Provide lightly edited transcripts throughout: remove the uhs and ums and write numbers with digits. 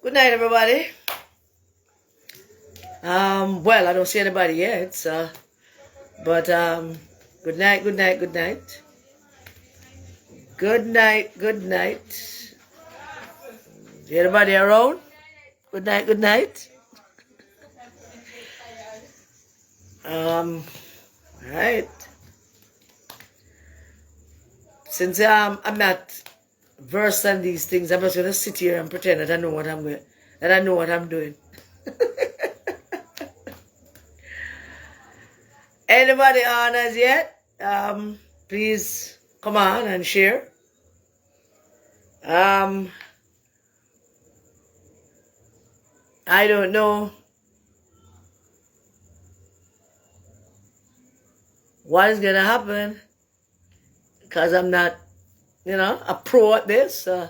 Good night, everybody. Well, I don't see anybody yet, but good night, good night, good night. Good night, good night. Is anybody around? Good night, good night. Right. Since I'm not versed on these things, I'm just gonna sit here and pretend that I know what I'm doing. Anybody on as yet? Please come on and share. I don't know what is gonna happen because I'm not, a pro at this. I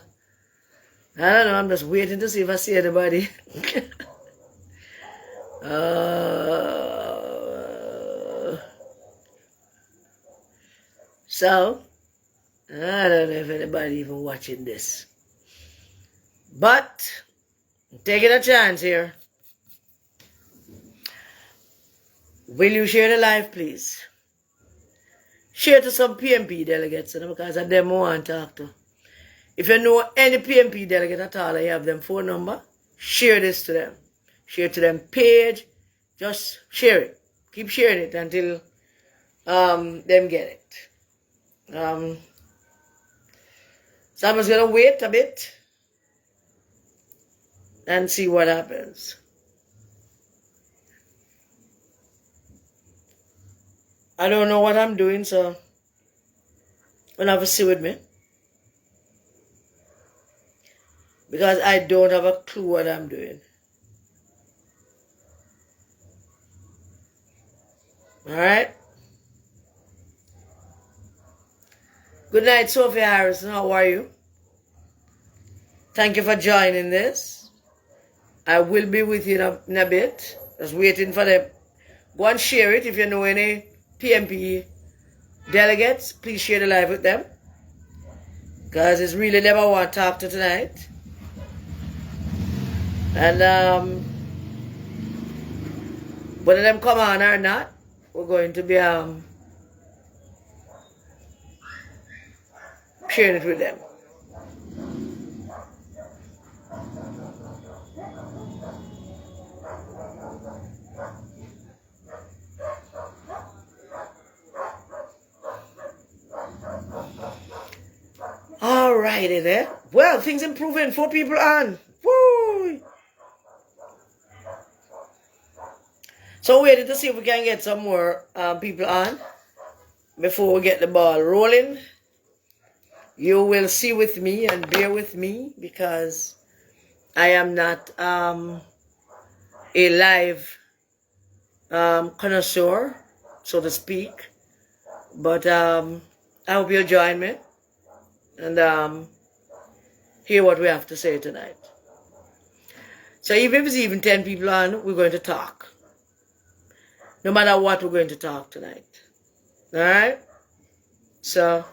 don't know. I'm just waiting to see if I see anybody. So, I don't know if anybody even watching this. But, I'm taking a chance here. Will you share the live, please? Share to some PMP delegates, because of them I want to talk to. If you know any PMP delegate at all and you have them phone number, share this to them. Share to them page. Just share it. Keep sharing it until them get it. So I'm just going to wait a bit and see what happens. I don't know what I'm doing, so you'll have to see with me. Because I don't have a clue what I'm doing. Alright? Good night, Sophia Harrison. How are you? Thank you for joining this. I will be with you in a bit. Just waiting for them. Go and share it if you know any PMP delegates. Please share the live with them. Because it's really them I want to talk to tonight. And whether them come on or not, we're going to be sharing it with them. Alrighty there. Well, things improving. 4 people on. Woo! So waiting to see if we can get some more people on before we get the ball rolling. You will see with me and bear with me because I am not a live connoisseur, so to speak. But I hope you'll join me and hear what we have to say tonight. So even if it's even 10 people on, we're going to talk. No matter what, we're going to talk tonight. Alright? So,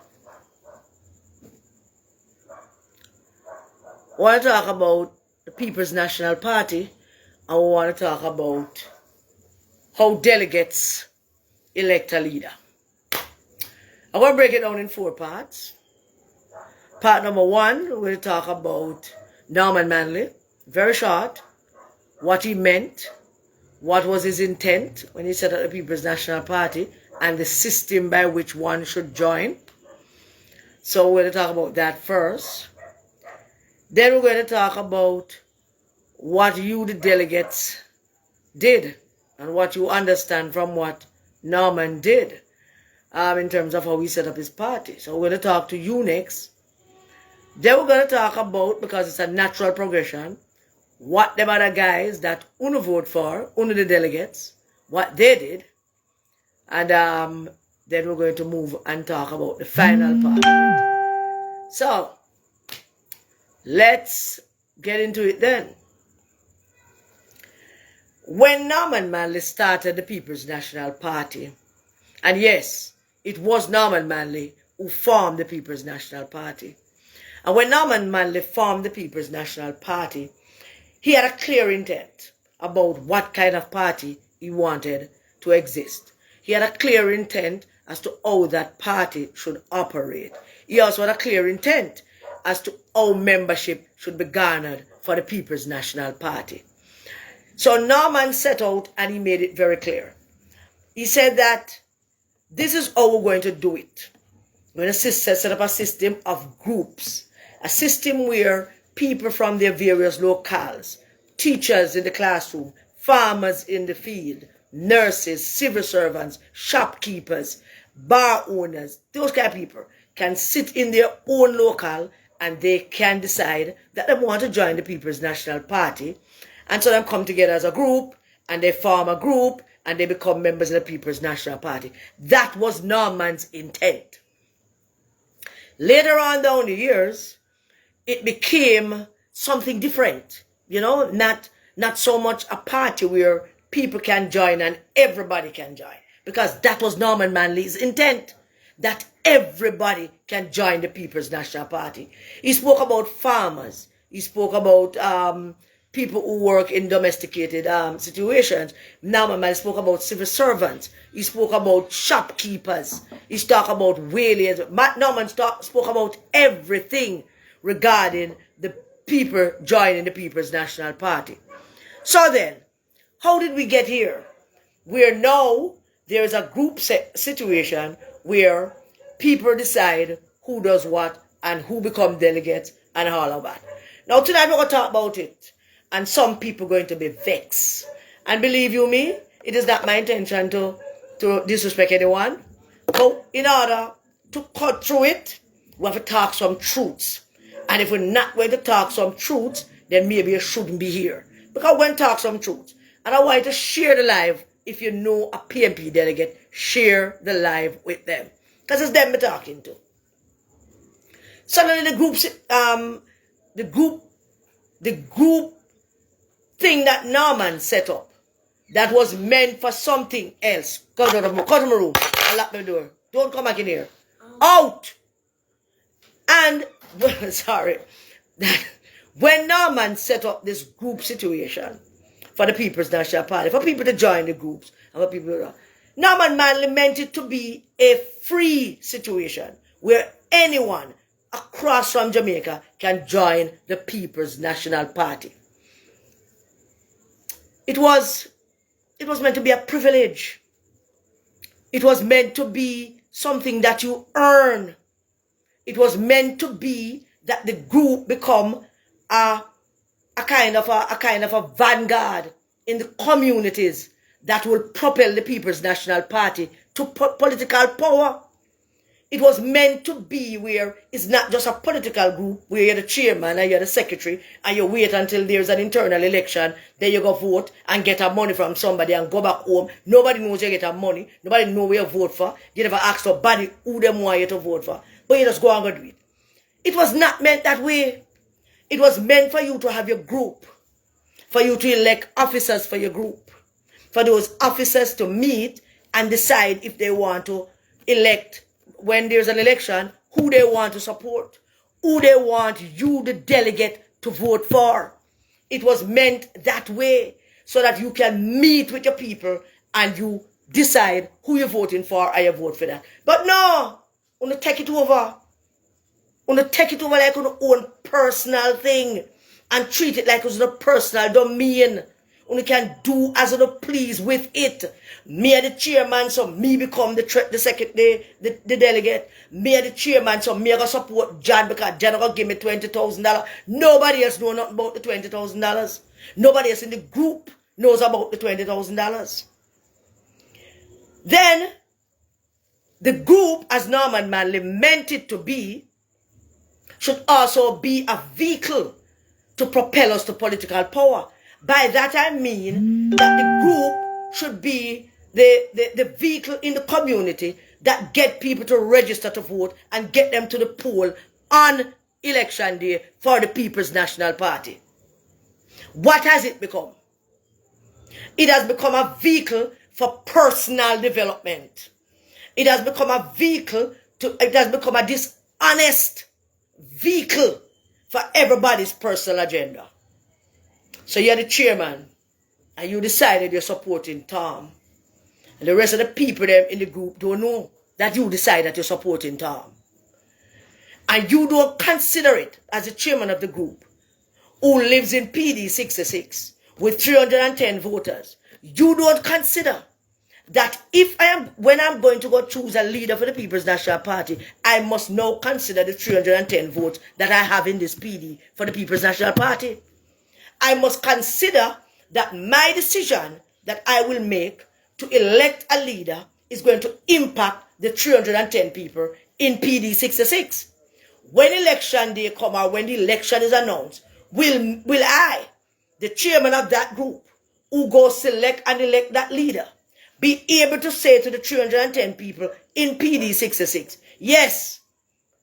I want to talk about the People's National Party, and we want to talk about how delegates elect a leader. I'm going to break it down in 4 parts. Part number 1, we're going to talk about Norman Manley. Very short. What he meant. What was his intent when he set up the People's National Party and the system by which one should join. So we're going to talk about that first. Then we're going to talk about what you, the delegates, did and what you understand from what Norman did in terms of how he set up his party. So we're going to talk to you next. Then we're going to talk about, because it's a natural progression, what them other guys that UNO vote for, UNO the delegates, what they did. And then we're going to move and talk about the final part of it. So, let's get into it then. When Norman Manley started the People's National Party, and yes, it was Norman Manley who formed the People's National Party. And when Norman Manley formed the People's National Party, He had a clear intent about what kind of party he wanted to exist. He had a clear intent as to how that party should operate. He also had a clear intent as to how membership should be garnered for the People's National Party. So Norman set out and he made it very clear. He said that this is how we're going to do it. We're going to set up a system of groups, a system where people from their various locales, teachers in the classroom, farmers in the field, nurses, civil servants, shopkeepers, bar owners, those kind of people can sit in their own local and they can decide that they want to join the People's National Party. And so they come together as a group and they form a group and they become members of the People's National Party. That was Norman's intent. Later on down the years, it became something different. You know, not so much a party where people can join and everybody can join. Because that was Norman Manley's intent. That everybody can join the People's National Party. He spoke about farmers. He spoke about people who work in domesticated situations. Norman Manley spoke about civil servants. He spoke about shopkeepers. He spoke about whalers. Norman spoke about everything regarding the people joining the People's National Party. So then, how did we get here? Where now there is a group situation where people decide who does what and who become delegates and all of that. Now tonight we're going to talk about it. And some people are going to be vexed. And believe you me, it is not my intention to disrespect anyone. But in order to cut through it, we have to talk some truths. And if we're not going to talk some truths, then maybe you shouldn't be here. Because we're going to talk some truths. And I want you to share the live. If you know a PNP delegate, share the live with them. Because it's them we're talking to. Suddenly the group thing that Norman set up that was meant for something else. Go to my room and lock the door. Don't come back in here. Out! And, sorry, when Norman set up this group situation for the People's National Party, for people to join the groups, and for people to, Norman Manley meant it to be a free situation where anyone across from Jamaica can join the People's National Party. It was meant to be a privilege. It was meant to be something that you earn. It was meant to be that the group become a kind of a vanguard in the communities that will propel the People's National Party to political power. It was meant to be where it's not just a political group where you're the chairman and you're the secretary and you wait until there's an internal election, then you go vote and get a money from somebody and go back home. Nobody knows you get a money. Nobody knows where you vote for. You never ask somebody who them want you to vote for. But you just go and go do it. It was not meant that way. It was meant for you to have your group. For you to elect officers for your group. For those officers to meet and decide if they want to elect, when there's an election, who they want to support, who they want you, the delegate, to vote for. It was meant that way so that you can meet with your people and you decide who you're voting for and you vote for that. But no, you want to take it over. You want to take it over like your own personal thing and treat it like it's a personal domain. You can do as you please with it. Me are the chairman, so me become the delegate. Me are the chairman, so me are going to support John because John going to give me $20,000. Nobody else knows nothing about the $20,000. Nobody else in the group knows about the $20,000. Then, the group, as Norman Manley meant it to be, should also be a vehicle to propel us to political power. By that I mean that the group should be the vehicle in the community that get people to register to vote and get them to the poll on election day for the People's National Party. What has it become? It has become a vehicle for personal development. It has become a dishonest vehicle for everybody's personal agenda. So you're the chairman, and you decided you're supporting Tom. And the rest of the people them in the group don't know that you decide that you're supporting Tom. And you don't consider it as the chairman of the group who lives in PD 66 with 310 voters. You don't consider that when I'm going to go choose a leader for the People's National Party, I must now consider the 310 votes that I have in this PD for the People's National Party. I must consider that my decision that I will make to elect a leader is going to impact the 310 people in PD 66. When election day come or when the election is announced, will I, the chairman of that group, who goes select and elect that leader, be able to say to the 310 people in PD 66, yes,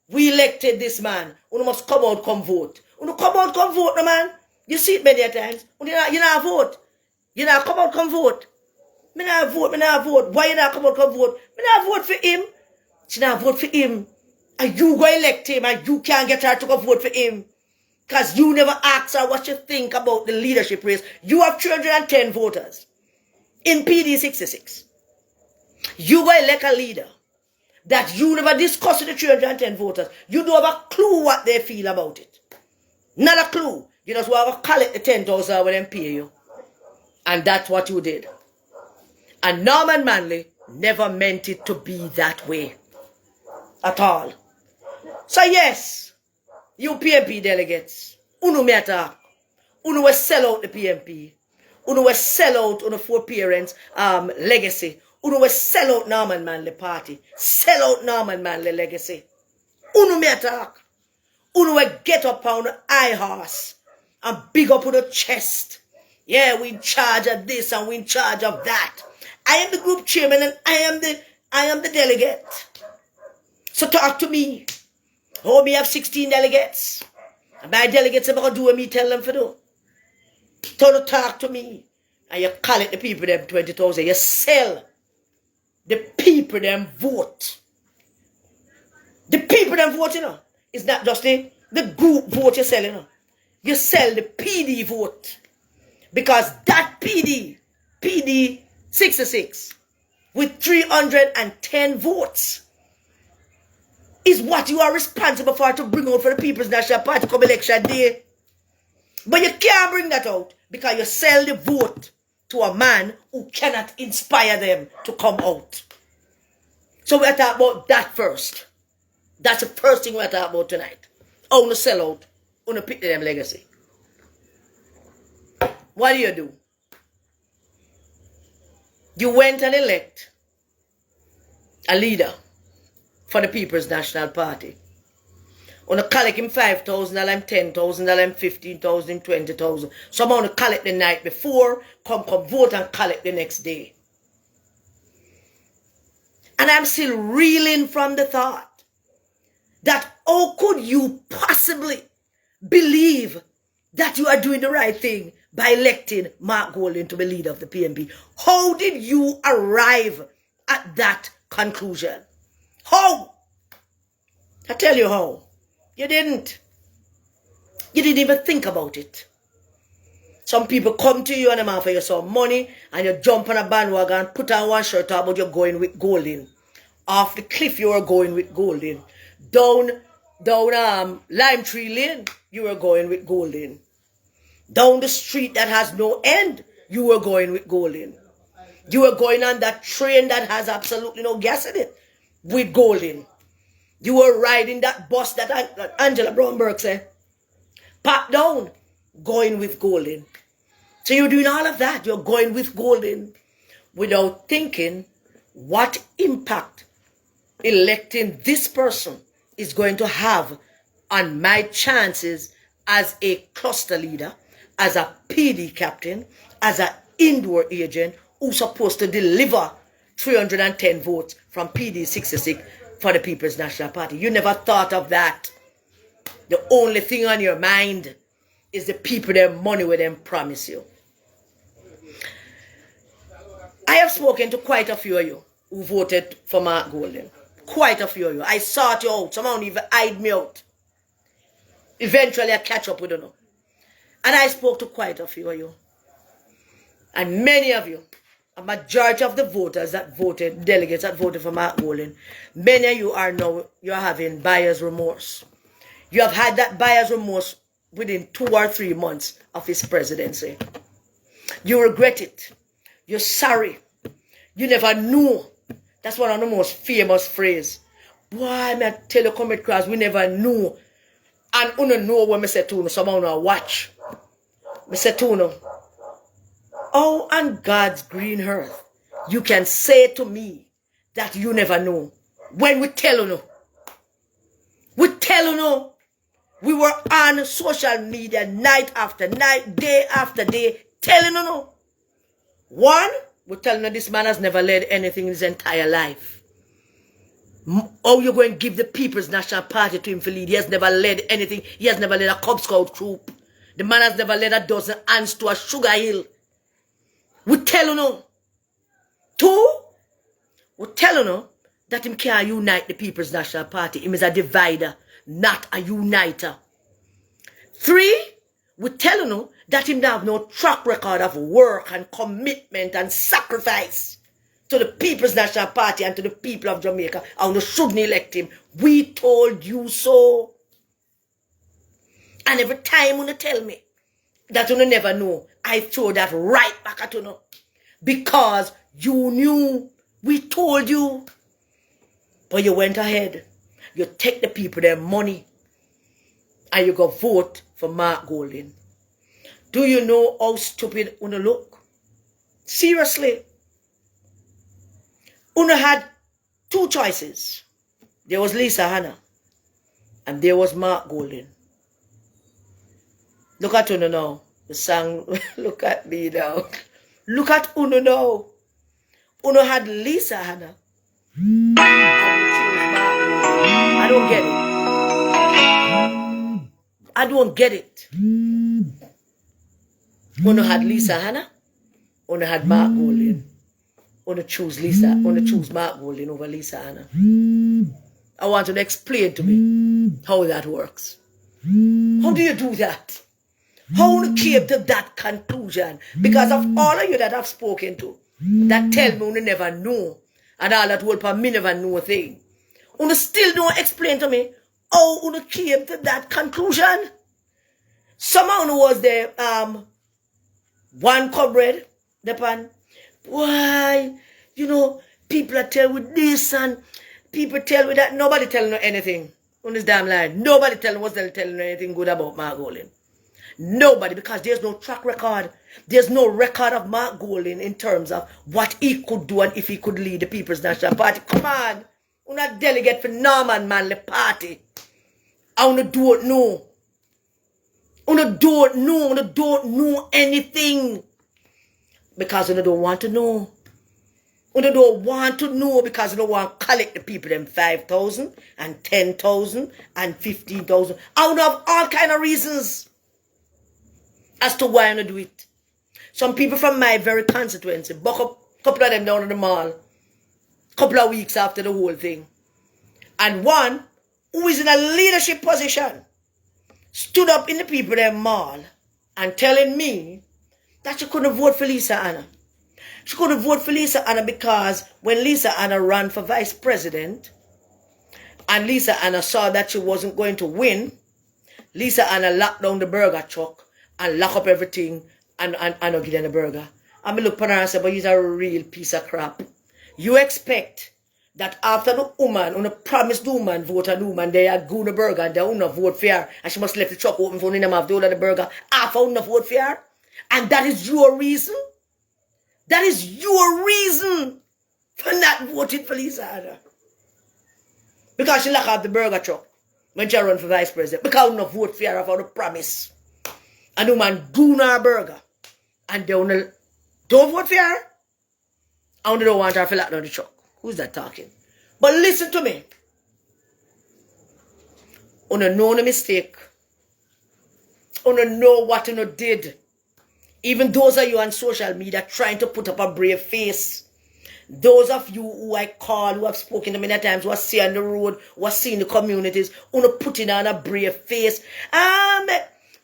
we elected this man. You must come out, come vote. You come out, come vote, no man. You see it many times. You not vote. You not come out, come vote. Me not vote. Why you not come out, come vote? Me not vote for him. She not vote for him. And you go elect him and you can't get her to go vote for him. Because you never ask her what she think about the leadership race. You have 310 voters in PD 66. You go elect a leader that you never discuss with the 310 voters. You don't have a clue what they feel about it. Not a clue. You just want to collect the 10,000 when they pay you. And that's what you did. And Norman Manley never meant it to be that way. At all. So yes, you PMP delegates, unu me attack. Unu will sell out the PMP. Unu will sell out on the four parents legacy. Unu will sell out Norman Manley party. Sell out Norman Manley legacy. Unu me attack. Unu will get up on the high horse and big up on the chest. Yeah, we in charge of this and we in charge of that. I am the group chairman and I am the delegate. So talk to me. Oh, me have 16 delegates. And my delegates are going to do what me tell them to do. So talk to me. And you call it the people them 20,000. You sell the people them vote. The people them vote, you know. It's not just the group vote you sell, you know. You sell the PD vote. Because that PD 66, with 310 votes, is what you are responsible for to bring out for the People's National Party come election day. But you can't bring that out because you sell the vote to a man who cannot inspire them to come out. So we're talking about that first. That's the first thing we're talking about tonight. I want to sell out, I want to pick them legacy. What do? You went and elect a leader for the People's National Party. On to collect him 5,000, I'm 10,000, I'm 15,000, 20,000. So I'm going to collect the night before, come vote and collect the next day. And I'm still reeling from the thought that how could you possibly believe that you are doing the right thing by electing Mark Golding to be leader of the PMP? How did you arrive at that conclusion? How? I tell you how. You didn't. You didn't even think about it. Some people come to you and they offer you some money and you jump on a bandwagon, put on one shirt about you're going with Golding. Off the cliff you were going with Golding. Down Lime Tree Lane, you were going with Golding. Down the street that has no end, you were going with Golding. You were going on that train that has absolutely no gas in it with Golding. You were riding that bus that Angela Brownberg said, pop down, going with Golding. So you're doing all of that. You're going with Golding without thinking what impact electing this person is going to have on my chances as a cluster leader, as a PD captain, as an indoor agent who's supposed to deliver 310 votes from PD 66 for the People's National Party. You never thought of that. The only thing on your mind is the people their money with them promise you. I have spoken to quite a few of you who voted for Mark Golding. Quite a few of you. I sought you out. Some of you even eyed me out. Eventually I catch up with you. And I spoke to quite a few of you. And many of you, a majority of the voters that voted, delegates that voted for Mark Golding, many of you are now, you're having buyer's remorse. You have had that buyer's remorse within 2 or 3 months of his presidency. You regret it. You're sorry. You never knew. That's one of the most famous phrases. Boy, may I tell you, come across, we never knew. And you don't know when I say to you, someone will watch. I say to you, oh, on God's green earth, you can say to me that you never know. When we tell you, we were on social media night after night, day after day, telling you. One, we're telling you this man has never led anything in his entire life. Oh, you're going to give the People's National Party to him for lead. He has never led anything. He has never led a Cub Scout troop. The man has never led a dozen ants to a sugar hill. We tell you. Two, we tell you that him can't unite the People's National Party. Him is a divider, not a uniter. Three, we tell you that him don't have no track record of work and commitment and sacrifice to the People's National Party and to the people of Jamaica, and you shouldn't elect him. We told you so. And every time you tell me that you never know, I throw that right back at you. Because you knew. We told you. But you went ahead. You take the people their money and you go vote for Mark Golding. Do you know how stupid you look? Seriously. Una had 2 choices. There was Lisa Hanna and there was Mark Golding. Look at Una now. The song, look at me now. Look at Una now. Una had Lisa Hanna. I don't get it. I don't get it. Una had Lisa Hanna. Una had Mark Golding. Una choose Lisa. Una choose Mark Golding over Lisa Hanna. I want you to explain to me how that works. How do you do that? How you came to that conclusion? Because of all of you that I've spoken to, that tell me you never know, and all that whole me never know a thing. You still don't explain to me how you came to that conclusion. Somehow you was there, one comrade, the pan. Why, people are telling with this and people tell with that. Nobody telling you anything on this damn line. Nobody telling you anything good about Mark Golding. Nobody, because there's no track record. There's no record of Mark Golding in terms of what he could do and if he could lead the People's National Party. Come on. You're not delegate for Norman Manley Party. I don't know. You don't know anything. Because you don't want to know. You don't want to know because you don't want to collect the people them 5,000 and 10,000 and 15,000. I would have all kind of reasons as to why I don't do it. Some people from my very constituency, buck up a couple of them down at the mall, couple of weeks after the whole thing. And one who is in a leadership position stood up in the people them mall and telling me that she couldn't vote for Lisa Hanna. She couldn't vote for Lisa Hanna because when Lisa Hanna ran for vice president and Lisa Hanna saw that she wasn't going to win, Lisa Hanna locked down the burger truck and lock up everything and not give them the burger. I mean, look at her and say, but he's a real piece of crap. You expect that after the woman, when the promised the woman vote on the woman, they are going to burger and they will not vote for her, and she must left the truck open for them have to order the burger after will not vote for her? And that is your reason? That is your reason for not voting for Lisa Hanna? Because she lock up the burger truck when she run for vice president. Because will not vote for her for the promise. And the woman do her burger. And they don't vote for her. And they don't want her to lock down the truck. Who's that talking? But listen to me. You know the mistake. You know what you did. Even those of you on social media trying to put up a brave face. Those of you who I call, who have spoken to me many times, who are seeing on the road, who are seeing the communities, who are putting on a brave face.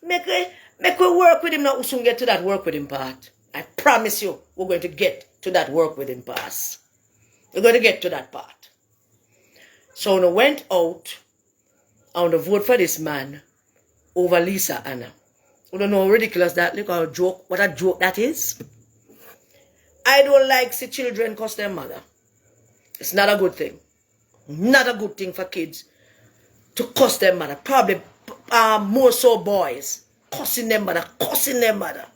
Make we work with him now. We soon get to that work with him part. I promise you, we're going to get to that work with him pass. We're going to get to that part. So when I went out, I want to vote for this man over Lisa Anna. You don't know how ridiculous that look, or a joke, what a joke that is. I don't like see children curse their mother. It's not a good thing. Not a good thing for kids to curse their mother. Probably more so boys. Cussing their mother, cussing their mother.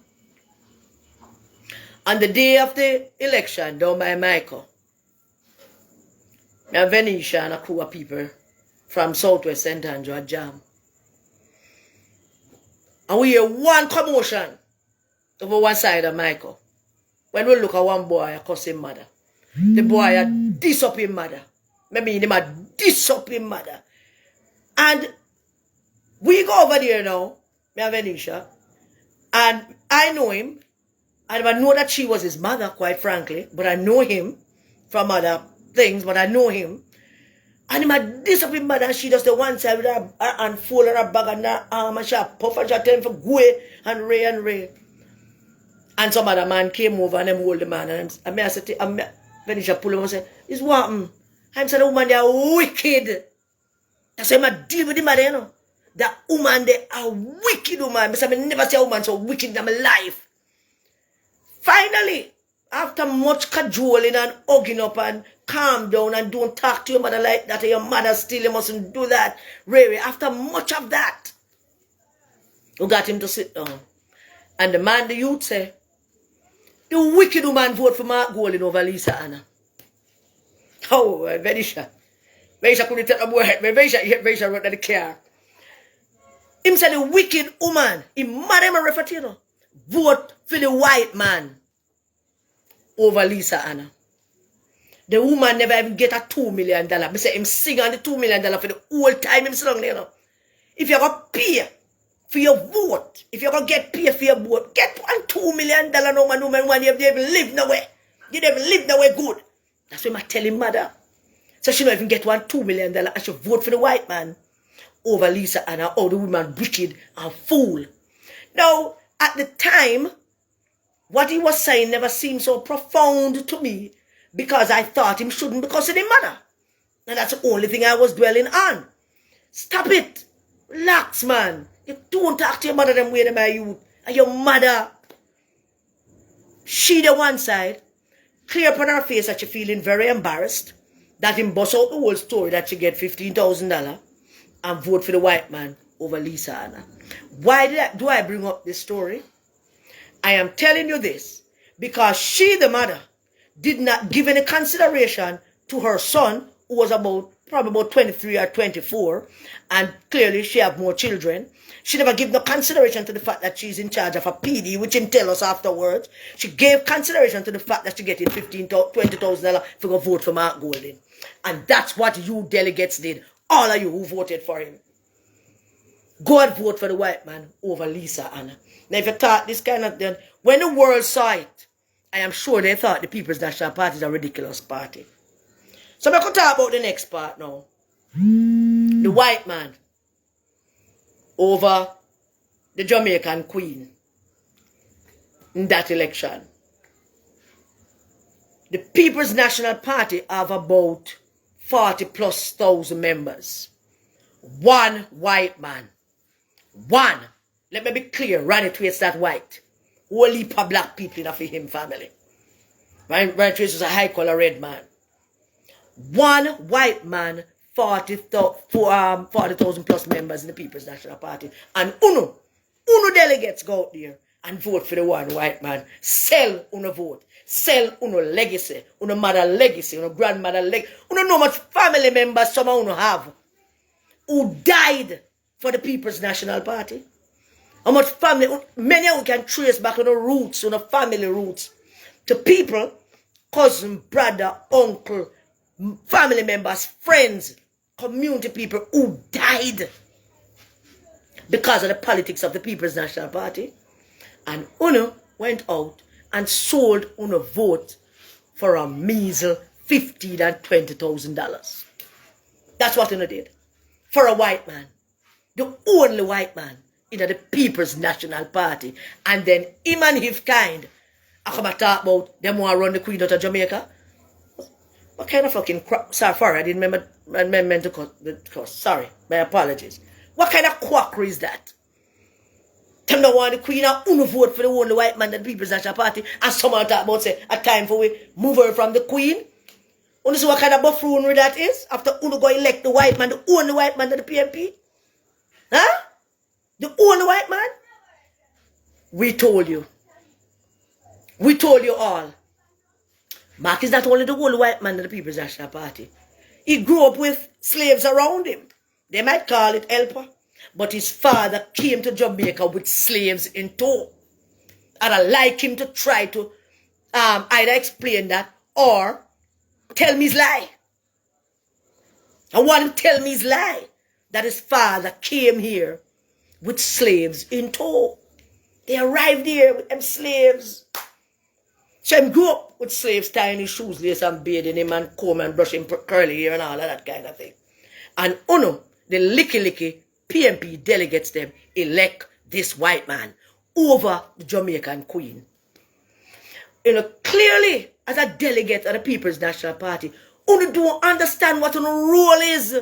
On the day of the election, down by Michael, me and Venetia and a crew of people from Southwest St. Andrew at Jam. And we hear one commotion over one side of Michael. When we look at one boy, I cuss his mother. The boy had diss up his mother. I mean, he had diss up his mother. And we go over there now, me and Venetia, and I know him. I never know that she was his mother, quite frankly, but I know him from other things, but I know him. And he might diss up his mother, and she does the one side with her hand full of her bag and her arm, and she puff and she tell him for go and ray. And some other man came over and them hold the man, and I said, Venetia pull him and say, "It's what happened?" I'm saying, the woman, they are wicked. That's why I deal with the mother, you know. That woman, they are wicked woman. I never see a woman so wicked in my life. Finally, after much cajoling and hugging up and calm down and don't talk to your mother like that, or your mother still, you mustn't do that. Really, after much of that, we got him to sit down. And the man, the youth say, the wicked woman vote for Mark Golding over Lisa Anna. Oh, Venetia. Venetia couldn't tell him word. Venetia wrote in the car. Him said the wicked woman, he mad him a referee, vote for the white man over Lisa Anna. The woman never even get a $2 million. I say him sing on the $2 million for the whole time him sitting there. You know. If you're going to pay for your vote, if you're going to get paid for your vote, get $2 million no man, you don't even live nowhere. You don't even live nowhere good. That's what I tell him mother. So she don't even get $2 million and she vote for the white man over Lisa Anna. Oh, the woman wicked and fool. Now, at the time, what he was saying never seemed so profound to me because I thought him shouldn't because of the mother. And that's the only thing I was dwelling on. Stop it. Relax, man. You don't talk to your mother them way to my youth. And your mother, she the one side, clear upon her face that she feeling very embarrassed, that him bust out the whole story that she get $15,000 and vote for the white man over Lisa Anna. Why do I bring up this story? I am telling you this because she, the mother, did not give any consideration to her son, who was probably about 23 or 24, and clearly she have more children. She never gave no consideration to the fact that she's in charge of a PD, which him tell us afterwards. She gave consideration to the fact that she getting $15,000, $20,000 for go vote for Mark Golding. And that's what you delegates did. All of you who voted for him. Go and vote for the white man over Lisa Anna. Now if you thought this kind of thing, when the world saw it, I am sure they thought the People's National Party is a ridiculous party. So I could talk about the next part now. The white man over the Jamaican Queen in that election. The People's National Party have about 40,000+ members. One white man. One. Let me be clear. Ronnie Trace that white. Whole heap of black people in him family. Ronnie Trace is a high color red man. One white man, 40,000+ members in the People's National Party. And uno delegates go out there and vote for the one white man. Sell uno vote. Sell uno legacy. Uno mother legacy. Uno grandmother legacy. Uno know much family members some uno have. Who died for the People's National Party. How much family, many of them can trace back on the roots, on the family roots, to people, cousin, brother, uncle, family members, friends, community people who died because of the politics of the People's National Party. And Uno went out and sold Uno vote for a measly $15,000 and $20,000. That's what Uno did. For a white man. The only white man in the People's National Party. And then him and his kind, I come and talk about them want to run the Queen out of Jamaica. What kind of fucking crap? Sorry, I didn't remember. I meant to cut. Sorry, my apologies. What kind of quackery is that? Them don't want the Queen and uno vote for the only white man that the People's National Party. And someone talk about say a time for we move her from the Queen. You see what kind of buffoonery that is? After uno go elect the white man, the only white man of the PNP? Huh? The only white man? We told you. We told you all. Mark is not only the only white man of the People's National Party. He grew up with slaves around him. They might call it helper. But his father came to Jamaica with slaves in tow. And I like him to try to either explain that or tell me his lie. I want him to tell me his lie. That his father came here with slaves in tow. They arrived here with them slaves. So him grew up with slaves tying his shoes, lace and bathing him and comb and brushing curly hair and all of that kind of thing. And uno, the licky PNP delegates them elect this white man over the Jamaican Queen. You know, clearly, as a delegate of the People's National Party, uno don't understand what uno role is.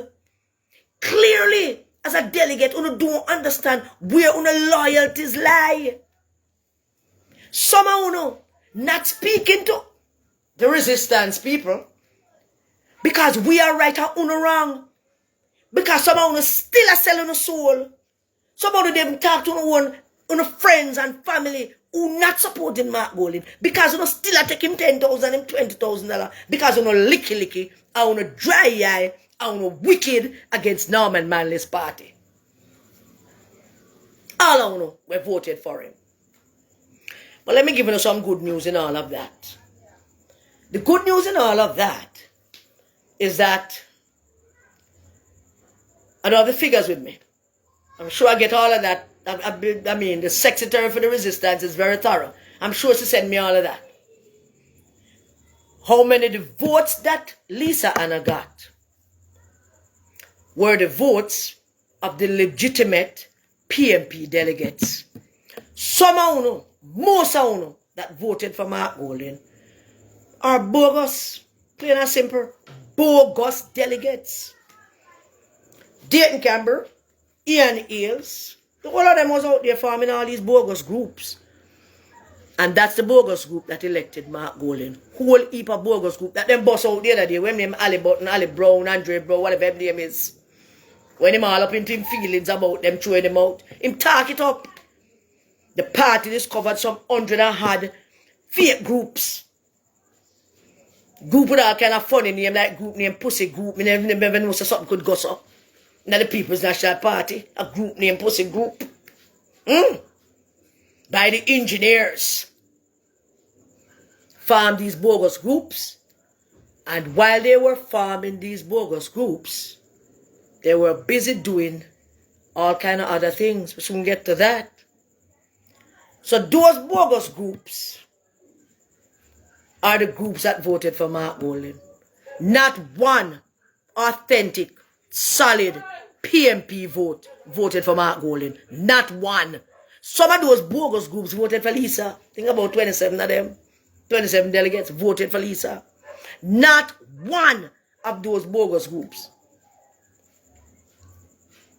Clearly, as a delegate, uno don't understand where uno loyalties lie. Some of uno not speaking to the resistance people because we are right and uno wrong. Because some of uno still are selling a soul. Some of them talk to uno friends and family who not supporting Mark Golding because uno still are taking $10,000 and $20,000 because uno licky and uno dry eye and uno wicked against Norman Manley's party. All of uno we voted for him. But let me give you some good news in all of that. The good news in all of that is that I don't have the figures with me. I'm sure I get all of that. I mean, the secretary for the resistance is very thorough. I'm sure she sent me all of that. How many the votes that Lisa Anna got were the votes of the legitimate PNP delegates. Some of you, most of you that voted for Mark Golding are bogus, plain and simple, bogus delegates. Dayton Campbell, Ian Ailes, all of them was out there forming all these bogus groups. And that's the bogus group that elected Mark Golding. Whole heap of bogus group that them boss out the other day when them Ali Button, Ali Brown, Andre Brown, whatever their name is. When him all up into him feelings about them throwing them out, him talk it up. The party discovered some 100 and had fake groups. Group with all kind of funny name like group name Pussy Group. I never know so something could go so. Now the People's National Party, a group named Pussy Group. By the engineers. Formed these bogus groups. And while they were forming these bogus groups, they were busy doing all kind of other things. We soon get to that. So those bogus groups are the groups that voted for Mark Golding. Not one authentic, solid PNP voted for Mark Golding. Not one. Some of those bogus groups voted for Lisa. Think about 27 of them. 27 delegates voted for Lisa. Not one of those bogus groups.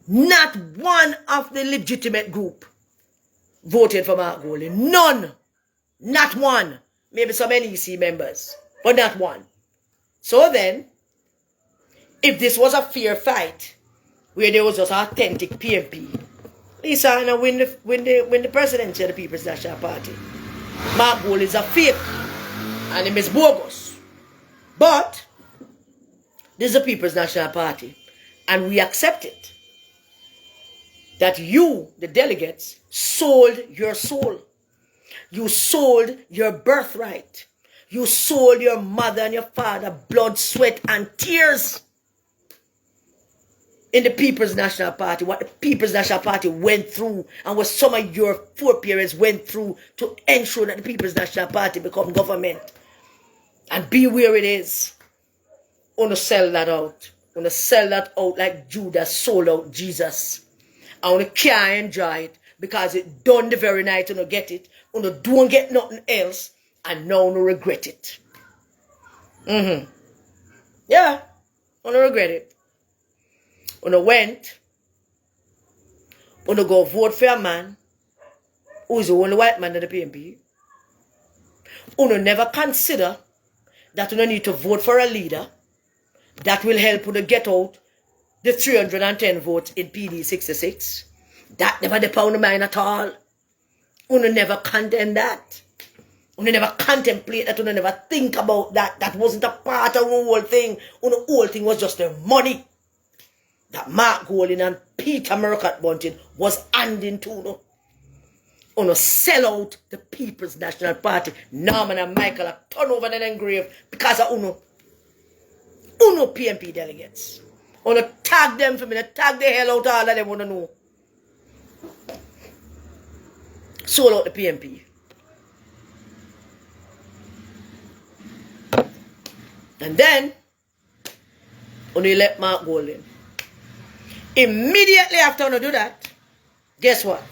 Not one of the legitimate group voted for Mark Golding. None. Not one. Maybe some NEC members. But not one. So then, if this was a fair fight, where there was just authentic PNP, Lisa Anna win the presidency of the People's National Party. Mark Golding is a fake. And him is bogus. But, this is the People's National Party. And we accept it. That you, the delegates, sold your soul. You sold your birthright. You sold your mother and your father blood, sweat, and tears in the People's National Party. What the People's National Party went through and what some of your foreparents went through to ensure that the People's National Party become government. And be where it is. Wanna sell that out. Wanna sell that out like Judas sold out Jesus. I wanna can't enjoy it because it done the very night and get it. Una don't get nothing else and now no regret it. Yeah, una regret it. Una went, una go vote for a man who is the only white man in the PNP. Una never consider that una need to vote for a leader that will help una get out the 310 votes in PD 66. That never depend on the mind at all. Una never contend that. Una never contemplate that. Una never think about that. That wasn't a part of the whole thing. Una whole thing was just the money that Mark Golding and Peter Murcutt Bunting was handing to una. Una sell out the People's National Party. Norman and Michael are turn over the grave because of Uno PNP delegates. Una tag them for me. Tag the hell out all of them. Wanna know. Sold out the PNP. And then, when you let Mark Golding. Immediately after you do that, guess what?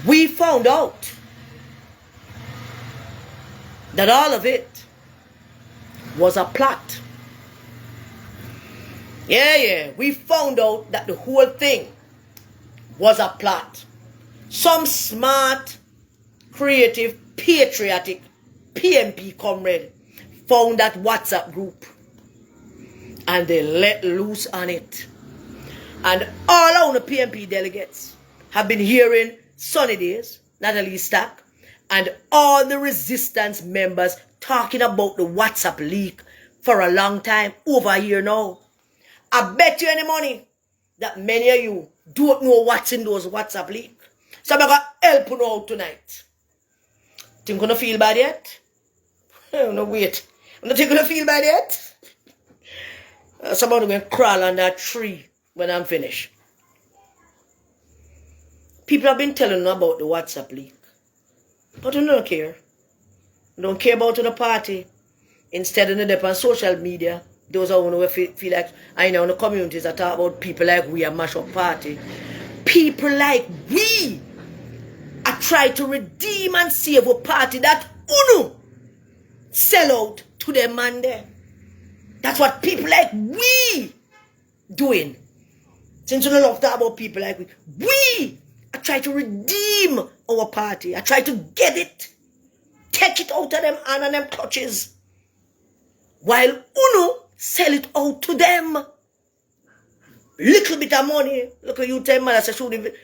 We found out that all of it was a plot. Yeah. We found out that the whole thing was a plot. Some smart, creative, patriotic PNP comrade found that WhatsApp group and they let loose on it. And all our PNP delegates have been hearing Sunny Days, Natalie Stack, and all the resistance members talking about the WhatsApp leak for a long time, over a year now. I bet you any money that many of you don't know what's in those WhatsApp leaks. So I'm going to help you out tonight. Think you don't feel bad yet? No, wait. I'm not think you don't feel bad yet? Somebody going to crawl on that tree when I'm finished. People have been telling you about the WhatsApp leak. But you don't care. You don't care about the party. Instead of the on social media, those are who feel like, I know in the communities that talk about people like we, a mash up party. People like we are trying to redeem and save a party that UNO sell out to them man there. That's what people like we doing. Since you don't love to talk about people like we are trying to redeem our party. I try to get it. Take it out of them hand and them clutches. While UNO sell it out to them. Little bit of money. Look at you tell man, I said,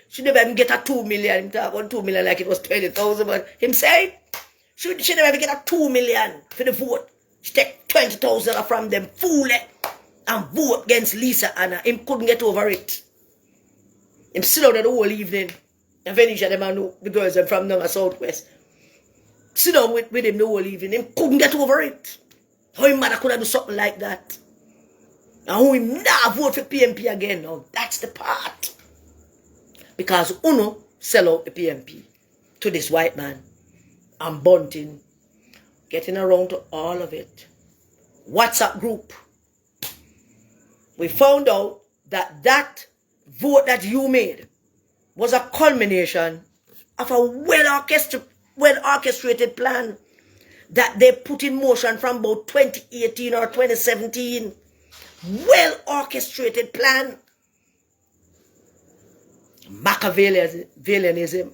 she never even get a 2 million. Him talk about 2 million like it was 20,000. But him say, she never even get a 2 million for the vote. She take 20,000 from them fully and vote against Lisa Anna. Him couldn't get over it. Him sit down the whole evening and finish them and the girls from down the southwest. Sit down with him the whole evening. Him couldn't get over it. How his mother could have do something like that. And who him not vote for PNP again. Now that's the part. Because UNO sell out the PNP to this white man. And Bunting. Getting around to all of it. WhatsApp group. We found out that that vote that you made was a culmination of a well-orchestrated plan that they put in motion from about 2018 or 2017. Well-orchestrated plan. Machiavellianism.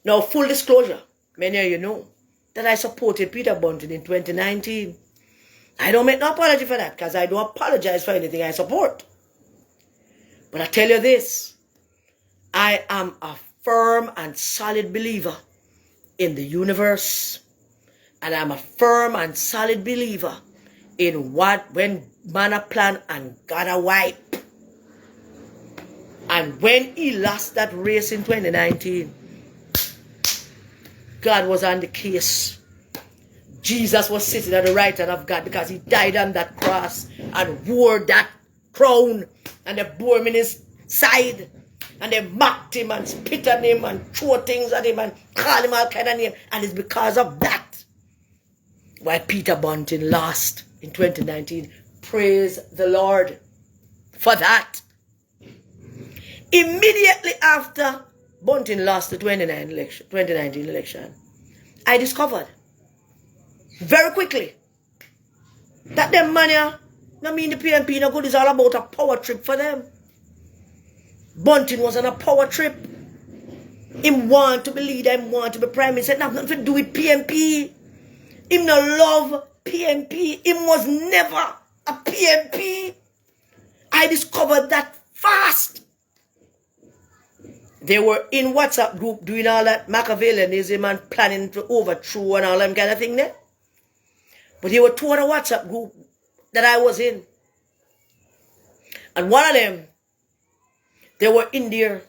Now, full disclosure, many of you know that I supported Peter Bunting in 2019. I don't make no apology for that because I don't apologize for anything I support. But I tell you this, I am a firm and solid believer in the universe. And I'm a firm and solid believer in when man a plan and God a wipe. And when he lost that race in 2019, God was on the case. Jesus was sitting at the right hand of God because he died on that cross and wore that crown. And they bore him in his side. And they mocked him and spit on him and threw things at him and called him all kind of names. And it's because of that why Peter Bunting lost in 2019. Praise the Lord for that. Immediately after Bunting lost the 2019 election, I discovered very quickly that them money, I mean the PNP no good, is all about a power trip for them. Bunting was on a power trip. Him want to be leader, him want to be prime minister. It have nothing to do with PNP. Him no love PNP. Him was never a PNP. I discovered that fast. They were in WhatsApp group doing all that Machiavellianism and planning to overthrow and all them kind of thing there. But there were two other WhatsApp group that I was in. And one of them, they were in there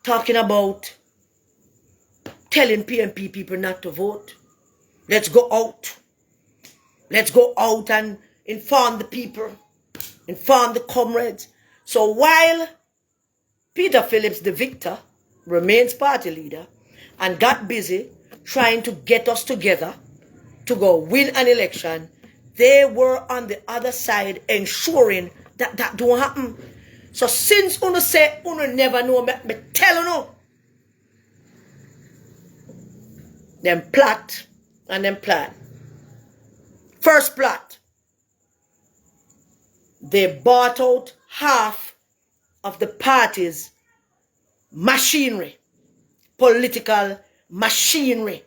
talking about telling PNP people not to vote. Let's go out. Let's go out and inform the people. Inform the comrades. So while Peter Phillips, the victor, remains party leader and got busy trying to get us together to go win an election, they were on the other side ensuring that that don't happen. So since Uno say Uno never know, me tell you, them plot and them plan. First plot, they bought out half of the party's machinery, political machinery.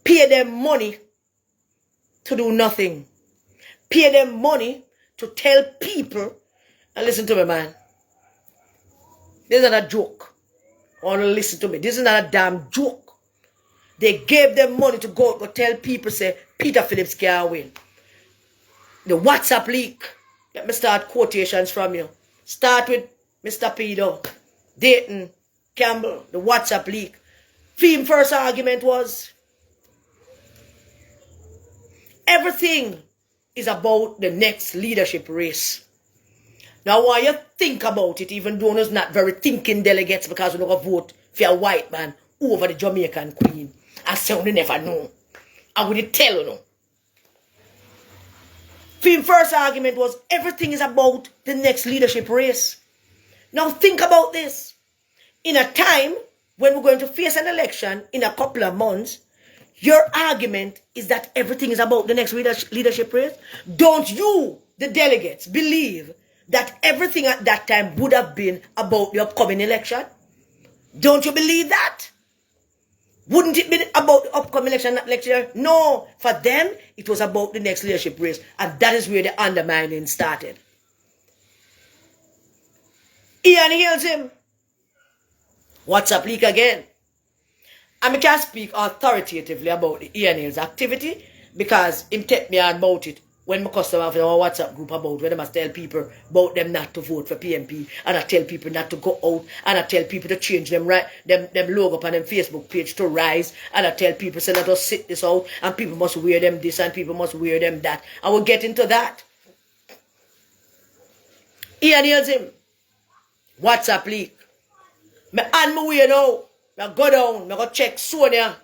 Pay them money to do nothing. Pay them money to tell people, and listen to me, man. This is not a joke. I want to listen to me. This is not a damn joke. They gave them money to go tell people, say, Peter Phillips can't win. The WhatsApp leak. Let me start quotations from you. Start with Mr. Peter, Dayton, Campbell, the WhatsApp leak. Theme first argument was, everything is about the next leadership race. Now, while you think about it, even though it's not very thinking delegates, because we're going to vote for a white man over the Jamaican queen, I say we never know. I would tell you no. Theme first argument was, everything is about the next leadership race. Now think about this. In a time when we're going to face an election in a couple of months, your argument is that everything is about the next leadership race. Don't you, the delegates, believe that everything at that time would have been about the upcoming election? Don't you believe that? Wouldn't it be about the upcoming election, not next year? No. For them, it was about the next leadership race. And that is where the undermining started. Ian hails him. WhatsApp leak again. And I can't speak authoritatively about the Ian Hill's activity because him take me on about it when my customer have our WhatsApp group about when I must tell people about them not to vote for PNP, and I tell people not to go out, and I tell people to change them logo on them Facebook page to Rise, and I tell people say let us sit this out, and people must wear them this and people must wear them that. I will get into that. Ian Hill's him. WhatsApp leak. Me on my way now. I go down. I go check Sonia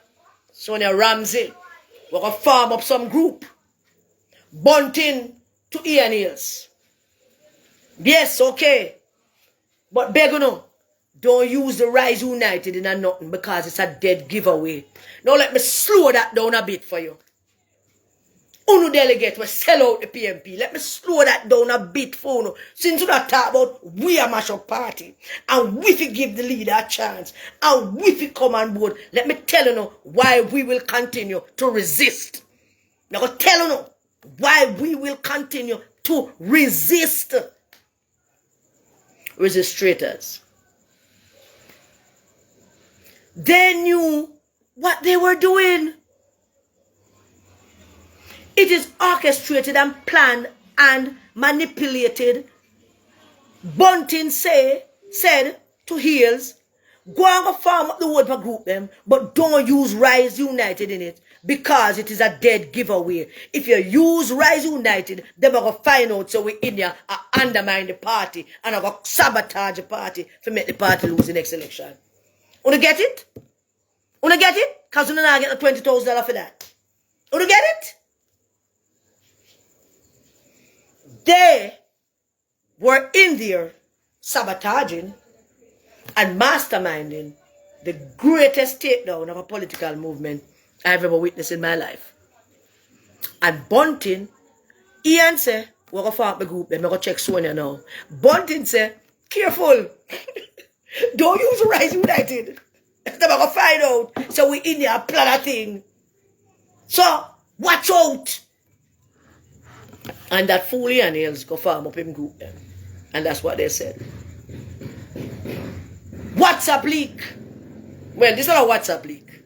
Ramsey. We go farm up some group. Bunting to Ian Hills. Yes, okay. But beg you know, don't use the Rise United in a nothing because it's a dead giveaway. Now let me slow that down a bit for you. Uno delegate will sell out the PNP. Let me slow that down a bit for you. Since we not talk about we a mash up party and we fi give the leader a chance and we fi come on board, let me tell you now why we will continue to resist. Now I tell you now why we will continue to resist. Resistrators. They knew what they were doing. It is orchestrated and planned and manipulated. Bunting said to Hills, go and go farm up the word for group them, but don't use Rise United in it because it is a dead giveaway. If you use Rise United, they will find out so we in here undermine the party and go sabotage the party to make the party lose the next election. Wanna get it? Wanna get it? Because you not get the $20,000 for that. Wanna get it? They were in there sabotaging and masterminding the greatest takedown of a political movement I've ever witnessed in my life. And Bunting, Ian say, we're going to form the group, then we're going to check Sonia now. Bunting say, careful. Don't use Rise United. They're going to find out. So we in there plan a thing. So, watch out. And that fool Ian Hales go form up him group then. And that's what they said. WhatsApp leak. Well, this is not a WhatsApp leak.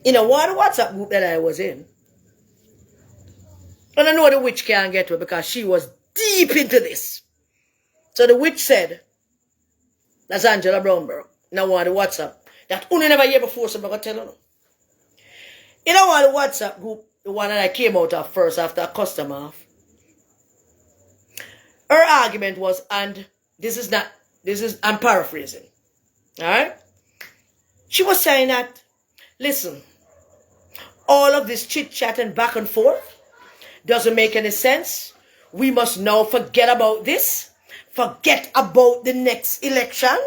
In a one WhatsApp group that I was in. And I know the witch can't get to it because she was deep into this. So the witch said, that's Angela Brownberg. Now one the WhatsApp. That only never hear before, so I'm going to tell her. In a one the WhatsApp group, the one that I came out of first after a customer off. Her argument was, and I'm paraphrasing. Alright? She was saying that, listen, all of this chit-chat and back and forth doesn't make any sense. We must now forget about this, forget about the next election,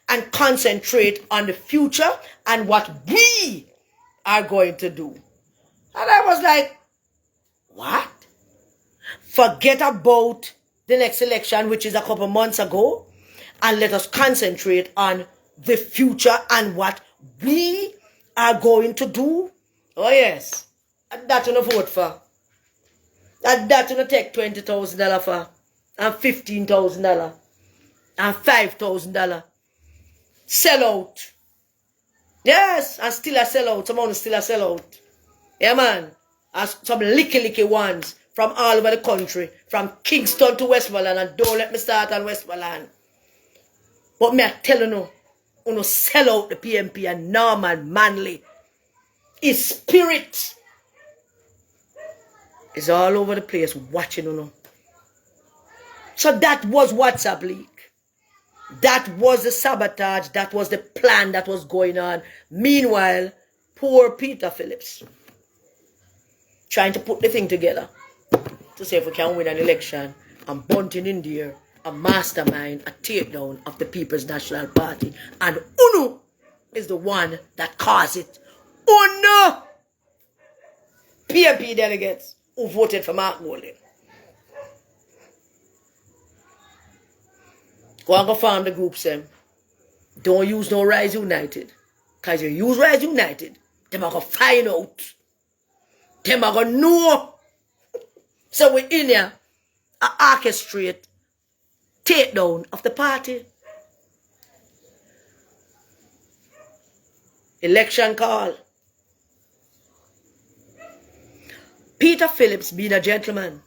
and concentrate on the future and what we are going to do. And I was like, what? Forget about the next election, which is a couple months ago, and let us concentrate on the future and what we are going to do. Oh yes, and that you vote for. And that you take $20,000 for, and $15,000, and $5,000. Sell out. Yes, and still a sell out. Someone still a sell out. Yeah, man. And some licky ones from all over the country, from Kingston to Westmoreland, and don't let me start on Westmoreland. But me I tell you no sell out the PMP and Norman Manley. His spirit is all over the place watching you. So that was WhatsApp leak. That was the sabotage. That was the plan that was going on. Meanwhile, poor Peter Phillips trying to put the thing together to see if we can win an election, and Bunting in there, a mastermind, a takedown of the People's National Party. And Uno is the one that caused it. Uno! PMP delegates who voted for Mark Golding. Go and go form the group, Sam. Don't use no Rise United. Because you use Rise United, them are going to find out. Them are going to know. So we in here, orchestrate takedown of the party. Election call. Peter Phillips, being a gentleman,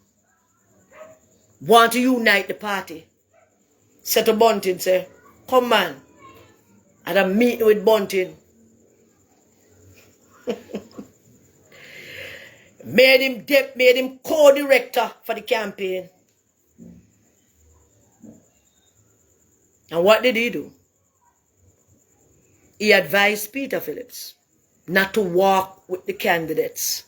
want to unite the party. Said to Bunting, say, come man. And I'm meeting with Bunting. made him co-director for the campaign. And what did he do? He advised Peter Phillips not to walk with the candidates.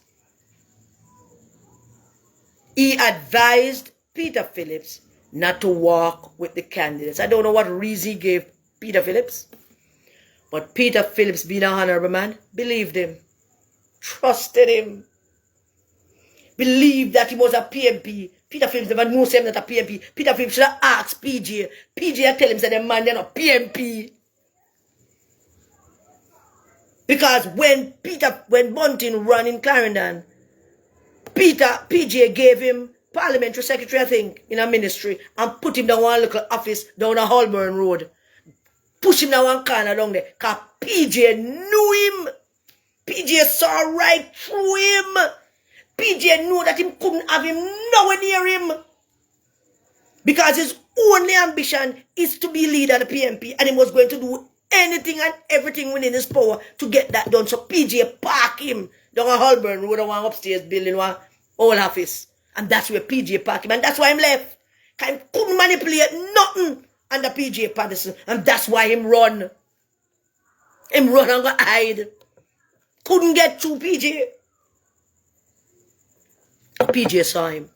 He advised Peter Phillips not to walk with the candidates. I don't know what reason he gave Peter Phillips. But Peter Phillips, being an honorable man, believed him. Trusted him. Believed that he was a PMP. Peter Phillips never knew him not a PMP. Peter Phillips should have asked PJ. PJ tell him that the man they're not PMP. Because when Bunting ran in Clarendon, PJ gave him parliamentary secretary, I think, in a ministry, and put him down one little office down a Holborn Road. Push him down one corner down there. Because PJ knew him. PJ saw right through him. PJ knew that him couldn't have him nowhere near him. Because his only ambition is to be leader of the PMP, and he was going to do anything and everything within his power to get that done. So PJ park him down a Holborn Road, one upstairs building, one old office. And that's where PJ park him. And that's why him left. Because he couldn't manipulate nothing under PJ Patterson. And that's why him run. Him run and go hide. Couldn't get through PJ. PJ saw him.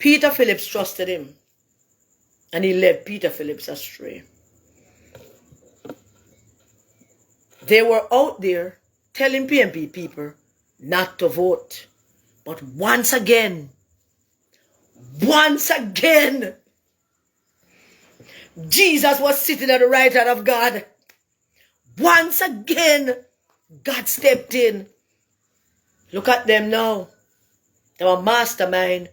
Peter Phillips trusted him. And he led Peter Phillips astray. They were out there telling PMP people not to vote. But once again, Jesus was sitting at the right hand of God. Once again, God stepped in. Look at them now. They were mastermind.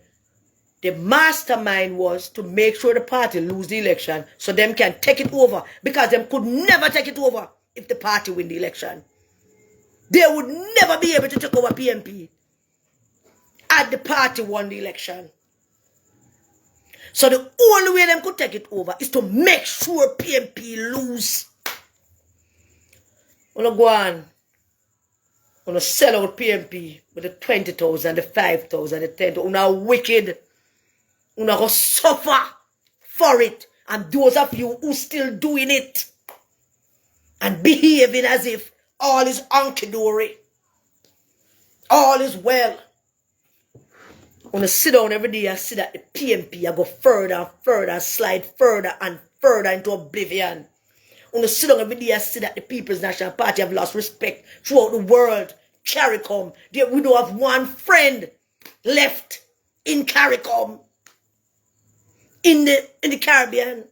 The mastermind was to make sure the party lose the election so them can take it over, because them could never take it over if the party win the election. They would never be able to take over PMP had the party won the election. So the only way them could take it over is to make sure PMP lose. Wanna go on, wanna sell out PMP with the 20,000, the 5,000, the 10,000. Una wicked. Una go suffer for it. And those of you who still doing it and behaving as if all is hunky-dory, all is well. Wanna sit down every day and see that the PMP I go further and further, slide further and further into oblivion. Wanna sit down every day and see that the People's National Party have lost respect throughout the world. CARICOM, we don't have one friend left in CARICOM. In the Caribbean.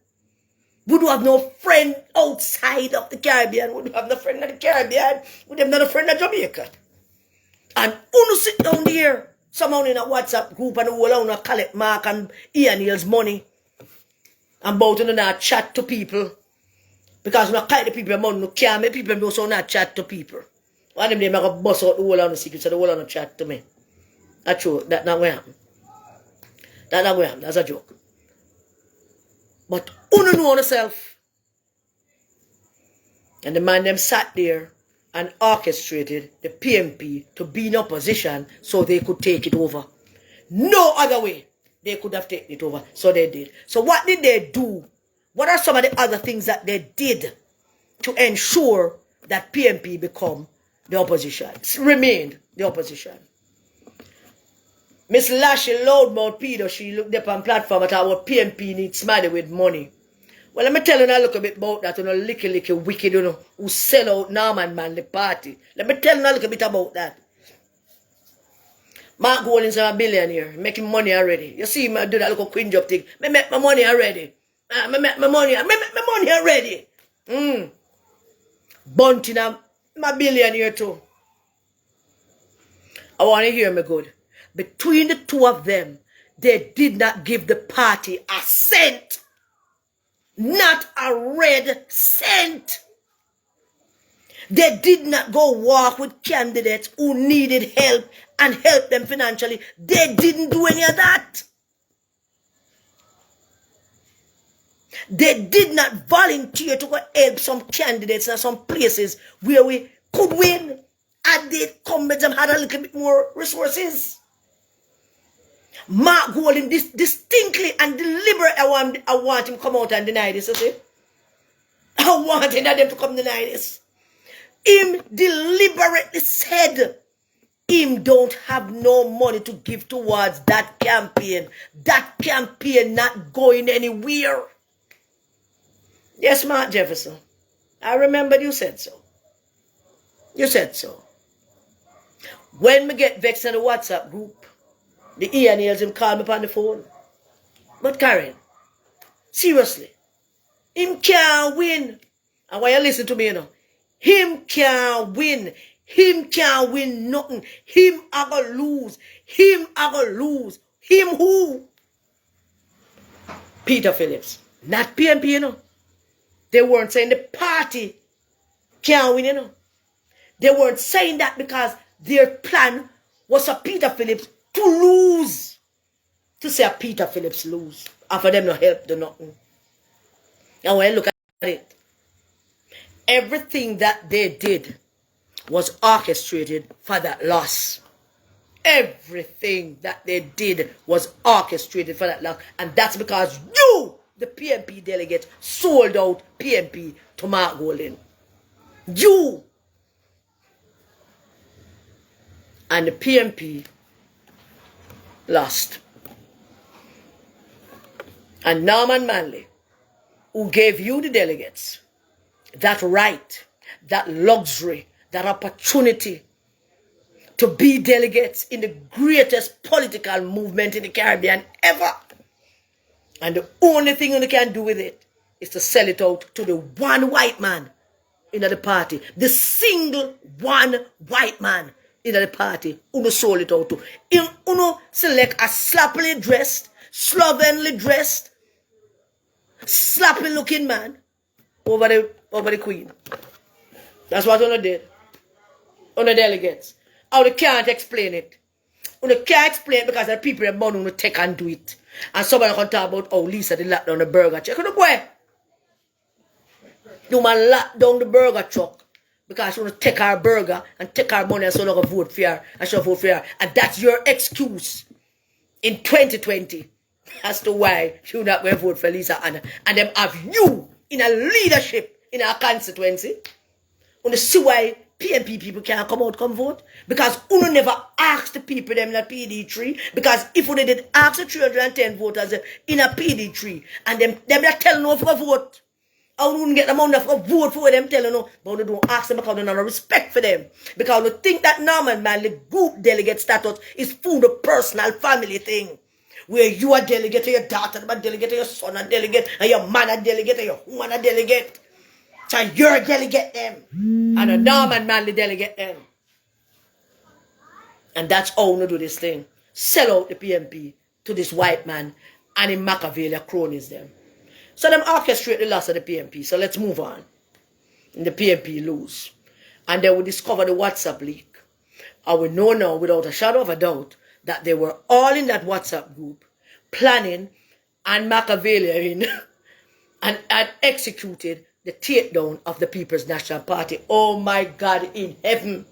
We don't have no friend outside of the Caribbean. We don't have no friend in the Caribbean. We don't have no friend in Jamaica. And uno sit down there, somehow in a WhatsApp group, and who allow collect Mark and Ian Neal's money. And about to not chat to people. Because we not collect the people money, no can't make people know so not chat to people. One of them, they make a bust out the whole of the secret, so the whole of the chat to me. That's true. That's not going to happen. That's not going to happen. That's a joke. But uno know yourself. And the man them sat there and orchestrated the PMP to be in opposition so they could take it over. No other way they could have taken it over. So they did. So what did they do? What are some of the other things that they did to ensure that PMP become the opposition? Remained the opposition. Miss Lashy Loudmouth Peter, she looked up on platform and talk about PMP needs money with money. Well, let me tell you a little bit about that, licky wicked, who sell out Norman Man, the party. Let me tell you a little bit about that. Mark Golding's a billionaire, making money already. You see me do that little cringe up thing. I make my money already. I make my money already. Bunting, I'm a billionaire too. I want to hear me good. Between the two of them, they did not give the party a cent. Not a red cent. They did not go walk with candidates who needed help and help them financially. They didn't do any of that. They did not volunteer to go help some candidates in some places where we could win. And the incumbents had a little bit more resources. Mark Golding distinctly and deliberately, I want him to come out and deny this, you see? I want them to come deny this. Him deliberately said him don't have no money to give towards that campaign. That campaign not going anywhere. Yes, Mark Jefferson. I remember you said so. You said so. When me get vexed in the WhatsApp group, the Ian Neal's him call me on the phone. But Karen, seriously, him can't win. And why you listen to me, him can't win. Him can't win nothing. Him a go lose. Him a go lose. Him who? Peter Phillips. Not PMP, They weren't saying the party can't win, They weren't saying that because their plan was for Peter Phillips to lose. To say Peter Phillips lose. And for them not help do nothing. And when you look at it, everything that they did was orchestrated for that loss. Everything that they did was orchestrated for that loss. And that's because you, the PMP delegate, sold out PMP to Mark Golding. You. And the PMP lost. And Norman Manley, who gave you the delegates, that right, that luxury, that opportunity to be delegates in the greatest political movement in the Caribbean ever. And the only thing you can do with it is to sell it out to the one white man in the party. The single one white man in the party who sold it out to. Who select a sloppily dressed, slovenly dressed, sloppy looking man over the queen. That's what Uno did. Uno delegates. How they can't explain it. Uno can't explain it because the people in money will take and do it. And somebody can talk about how Lisa did lock down the burger truck. You know where? You man lock down the burger truck because she want to take her burger and take her money and so not vote for her and she vote for her. And that's your excuse in 2020 as to why you not going to vote for Lisa Anna. And them have you in a leadership in our constituency. You see why PNP people can't come out, come vote? Because Uno never asked the people them in a PD3. Because if Uno did ask the 310 voters in a PD3, and them not telling no for a vote, I wouldn't get them enough for a vote for them telling no, but we don't ask them because they don't have respect for them. Because we think that Norman Manley group delegate status is full of personal family thing. Where you are delegate to your daughter, but delegate to your son, a delegate, and your man a delegate, and your woman a delegate. So you're a delegate them. And a Norman Manley delegate them. And that's how we do this thing. Sell out the PMP to this white man and in Machiavelli cronies them. So them orchestrate the loss of the PMP. So let's move on. And the PMP lose. And then we discover the WhatsApp leak. And we know now without a shadow of a doubt that they were all in that WhatsApp group planning and Machiavelli and executed the takedown of the People's National Party. Oh my God in heaven.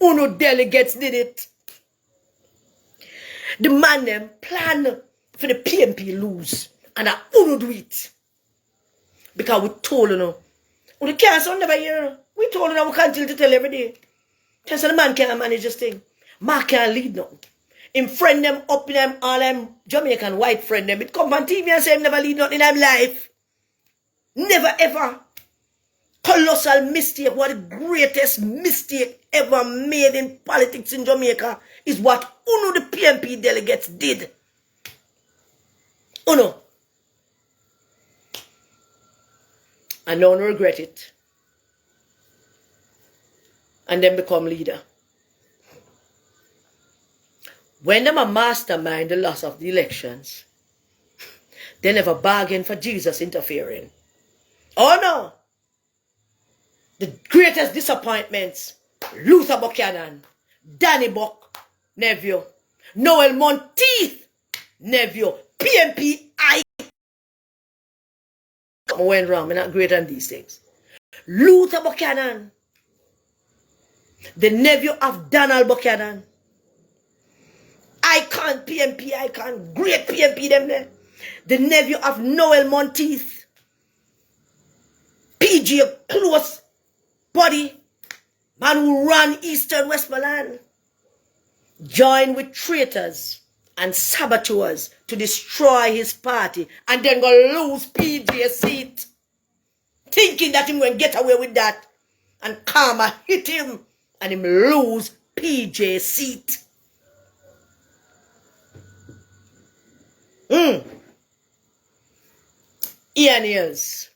Uno delegates did it. The man them plan for the PMP lose. And I Uno do it. Because we told you know. We can't sound never hear. We told you now we continue to tell every day. Tell the man can't manage this thing. Man can't lead now. Him friend them up in them all them Jamaican white friend them. It come on TV and say him never lead nothing in his life. Never ever. Colossal mistake. What the greatest mistake ever made in politics in Jamaica is what Uno the PMP delegates did. Uno. And no one regret it. And then become leader. When them a mastermind the loss of the elections, they never bargain for Jesus interfering. Oh no! The greatest disappointments, Luther Buchanan, Danny Buck, nephew, Noel Monteith, nephew, PMP, I went wrong, I'm not greater than these things. Luther Buchanan, the nephew of Donald Buchanan, Icon PMP, Icon, great PMP them there. The nephew of Noel Monteith, PG close body, man who ran Eastern Westmoreland, joined with traitors and saboteurs to destroy his party and then go lose PJ's seat, thinking that him going to get away with that, and karma hit him and him lose PJ's seat. Ian Ears,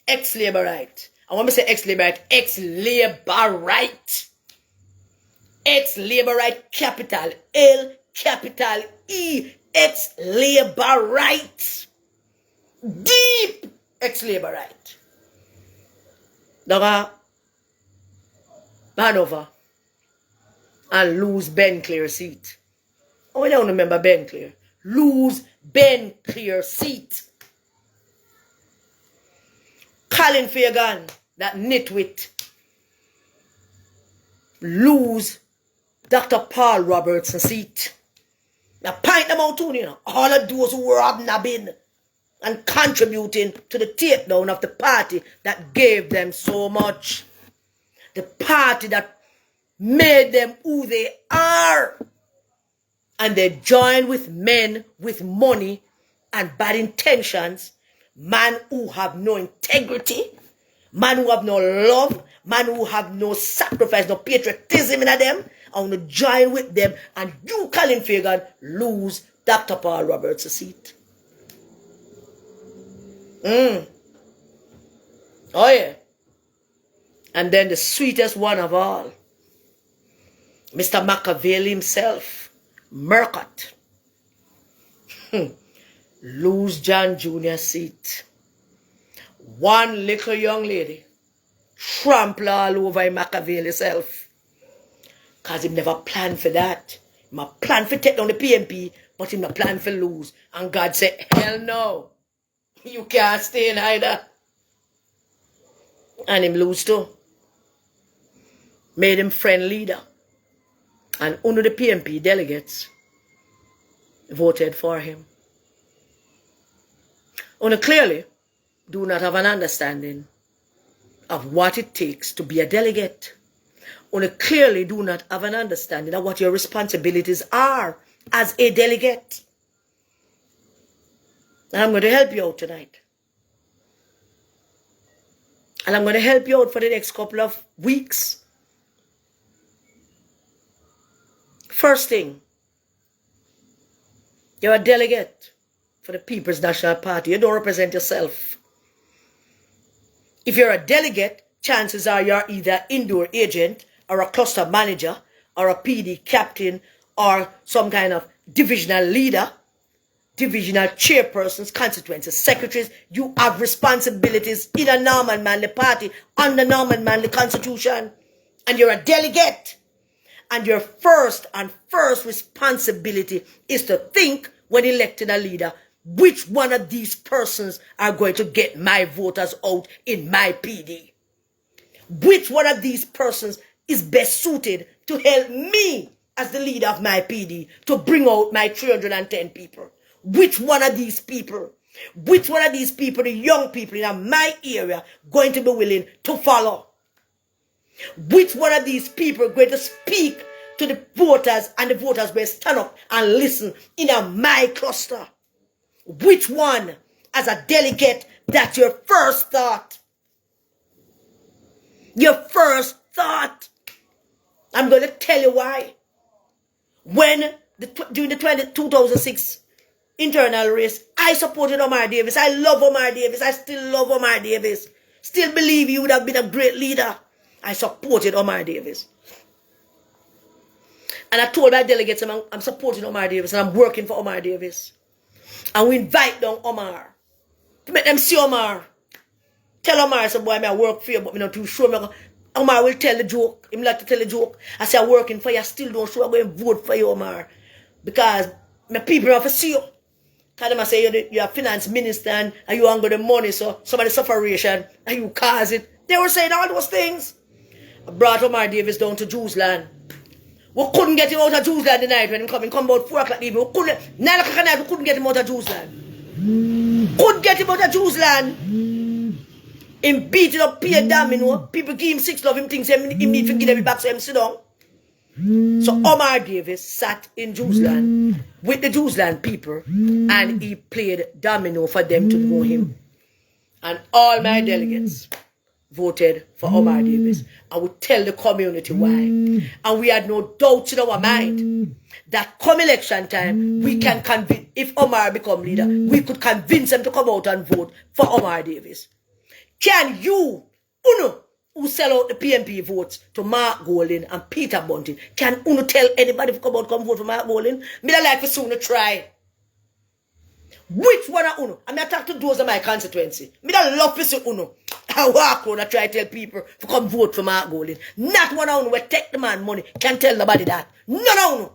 ex-Labourite. I want to say ex-Labourite, ex-Labourite. Ex-Labourite capital L capital E, ex-Labourite. Deep ex-Labourite. Daga Hanover and lose Ben Clear's seat. Oh, I don't remember Ben Clear. Lose Ben Clear's seat. Colin Fagan, that nitwit, lose Dr. Paul Robertson's seat. Now, point them out too, you know, all of those who were hobnobbing and contributing to the takedown of the party that gave them so much. The party that made them who they are. And they joined with men with money and bad intentions, man who have no integrity, man who have no love, man who have no sacrifice, no patriotism in them, I want to join with them, and you, Colin Fagan, lose Dr. Paul Roberts' seat. Oh yeah. And then the sweetest one of all, Mr. Machiavelli himself, Murcott, lose John Jr.'s seat. One little young lady trample all over Machiavelli himself. Because he never planned for that. He might plan for take down the PMP, but he not plan for lose. And God said, hell no. You can't stay in either. And him lose too. Made him friend leader. And under the PMP delegates voted for him. Una clearly do not have an understanding of what it takes to be a delegate. Una clearly do not have an understanding of what your responsibilities are as a delegate. And I'm going to help you out tonight. And I'm going to help you out for the next couple of weeks. First thing, you're a delegate for the People's National Party. You don't represent yourself. If you're a delegate, chances are you're either an indoor agent or a cluster manager or a PD captain or some kind of divisional leader, divisional chairpersons, constituency secretaries. You have responsibilities in a Norman Manley party under Norman Manley Constitution. And you're a delegate. And your first responsibility is to think when electing a leader, which one of these persons are going to get my voters out in my PD? Which one of these persons is best suited to help me as the leader of my PD to bring out my 310 people? Which one of these people, the young people in my area, going to be willing to follow? Which one of these people going to speak to the voters and the voters will stand up and listen in my cluster? Which one, as a delegate, that's your first thought? Your first thought. I'm going to tell you why. When during the 2006 internal race, I supported Omar Davis. I love Omar Davis. I still love Omar Davis. Still believe he would have been a great leader. I supported Omar Davis. And I told my delegates I'm supporting Omar Davis and I'm working for Omar Davis. And we invite down Omar to make them see Omar. Tell Omar, say, boy, I work for you, but I'm not too sure. Omar will tell the joke. He like to tell the joke. I say, I'm working for you. I still don't sure I'm going to vote for you, Omar. Because my people have to see you. Because them say you're a finance minister and you hungry the money, so somebody sufferation and you cause it. They were saying all those things. I brought Omar Davis down to Jews-land. We couldn't get him out of Jews-land the night when he come about 4 o'clock evening. We couldn't, 9 o'clock at night, we couldn't get him out of Jews-land. Couldn't get him out of Jews-land. Him beating up Pierre Dam, you know. People give him 6 love, him thinks he need to give them back so him sit down. So Omar Davis sat in Jews-land with the Jews-land people and he played domino for them to know him. And all my delegates voted for Omar Davis. I would tell the community why. And we had no doubts in our mind that come election time, we can convince, if Omar become leader, we could convince them to come out and vote for Omar Davis. Can you, Uno, who sell out the PMP votes to Mark Golding and Peter Bunting, can Uno tell anybody to come vote for Mark Golding? Me don't like for soon to try. Which one of Uno? I talk to those of my constituency. Me don't love to see Uno. I walk around and try to tell people to come vote for Mark Golding. Not one of Uno will take the man money. Can tell nobody that. None of Uno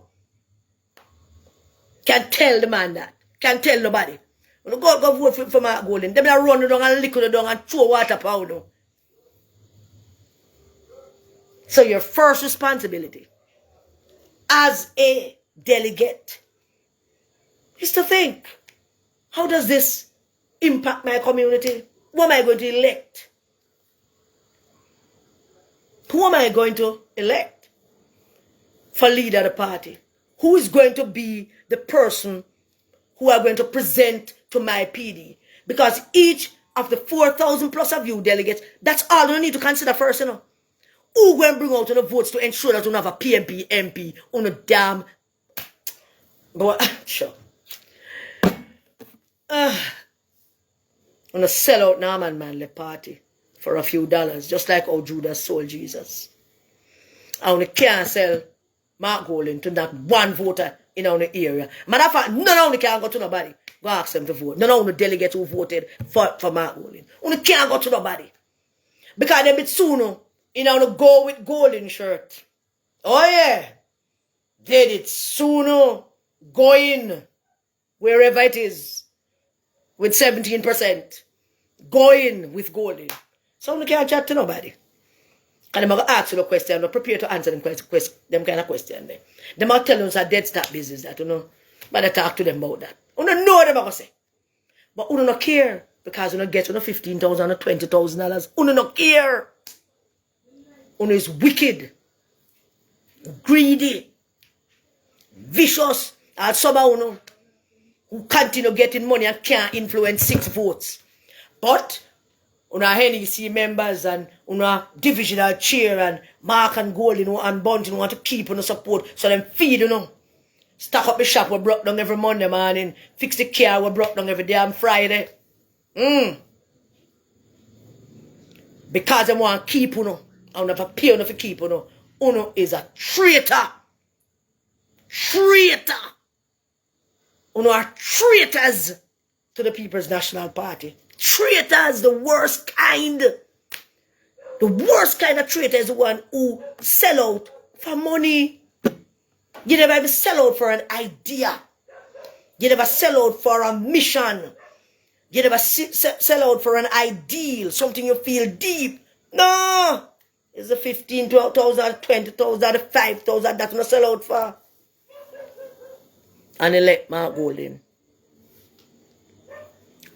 can tell the man that. Can tell nobody. When go vote for Mark Golding, they will run down and lick it down and throw water powder. So your first responsibility as a delegate is to think, how does this impact my community? Who am I going to elect? Who am I going to elect for leader of the party? Who is going to be the person who are going to present to my PD. Because each of the 4,000 plus of you delegates, that's all you need to consider first, you know. Who going to bring out the votes to ensure that you have a PMP, MP, on a damn... But, sure. On a sellout Norman Manley party for a few dollars, just like how Judas sold Jesus. And we can't sell Mark Golding to that one voter in our area. Matter of fact, none of them can go to nobody. Go ask them to vote. None of the delegates who voted for Mark Golding. We can't go to nobody. Because they bit sooner, you know, to go with Golden shirt. Oh yeah. Did it sooner go in wherever it is with 17%. Go in with Golden. So we can't chat to nobody. And I'm going to ask you a question. I'm not prepared to answer them kind of question. They might tell us a dead stop business that, you know. But I talk to them about that. You don't know what I'm going to say. But you don't care. Because you don't get $15,000 or $20,000. You don't care. You is wicked. Greedy. Vicious. And some of you who continue getting money and can't influence 6 votes. But una NEC members and una divisional chair and Mark and Golden and Bunting want to keep on support so them feed, you know. Stock up the shop we broke down every Monday morning. Fix the car we broke down every damn Friday. Because they want to keep, you know. And never pay enough to keep, you know. Uno is a traitor. Traitor. Uno are traitors to the People's National Party. Traitors, the worst kind. The worst kind of traitor is the one who sell out for money. You never ever sell out for an idea. You never sell out for a mission. You never sell out for an ideal, something you feel deep. No! It's the 15,000, 20,000, 5,000 that you sell out for. And elect Mark Golding,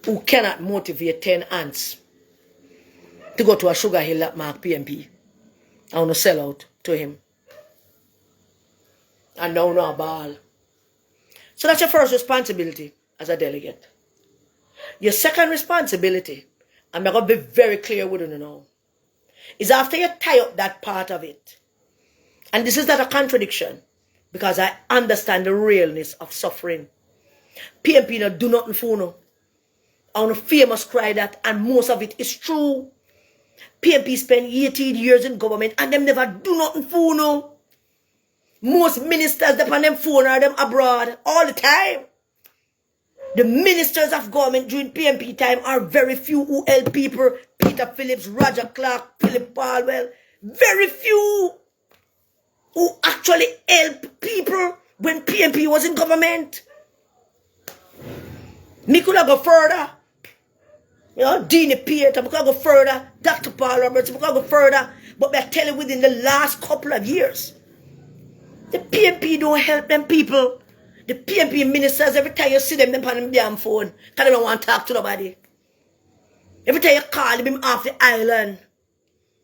who cannot motivate 10 ants to go to a sugar hill like Mark PMP. I want to sell out to him. And now no ball. So that's your first responsibility as a delegate. Your second responsibility, and I'm going to be very clear with you now, is after you tie up that part of it. And this is not a contradiction, because I understand the realness of suffering. PMP no do nothing for no. I want to famous cry that, and most of it is true. PMP spent 18 years in government and them never do nothing for no. Most ministers upon them phone are them abroad all the time. The ministers of government during PMP time are very few who help people. Peter Phillips, Roger Clark, Philip Palwell. Very few who actually help people when PMP was in government. Me could have go further. You know, Dean Peter, we could go further. Dr. Paul Roberts, we could go further. But I tell you, within the last couple of years, the PMP don't help them people. The PMP ministers, every time you see them on them damn phone, because they don't want to talk to nobody. Every time you call them off the island,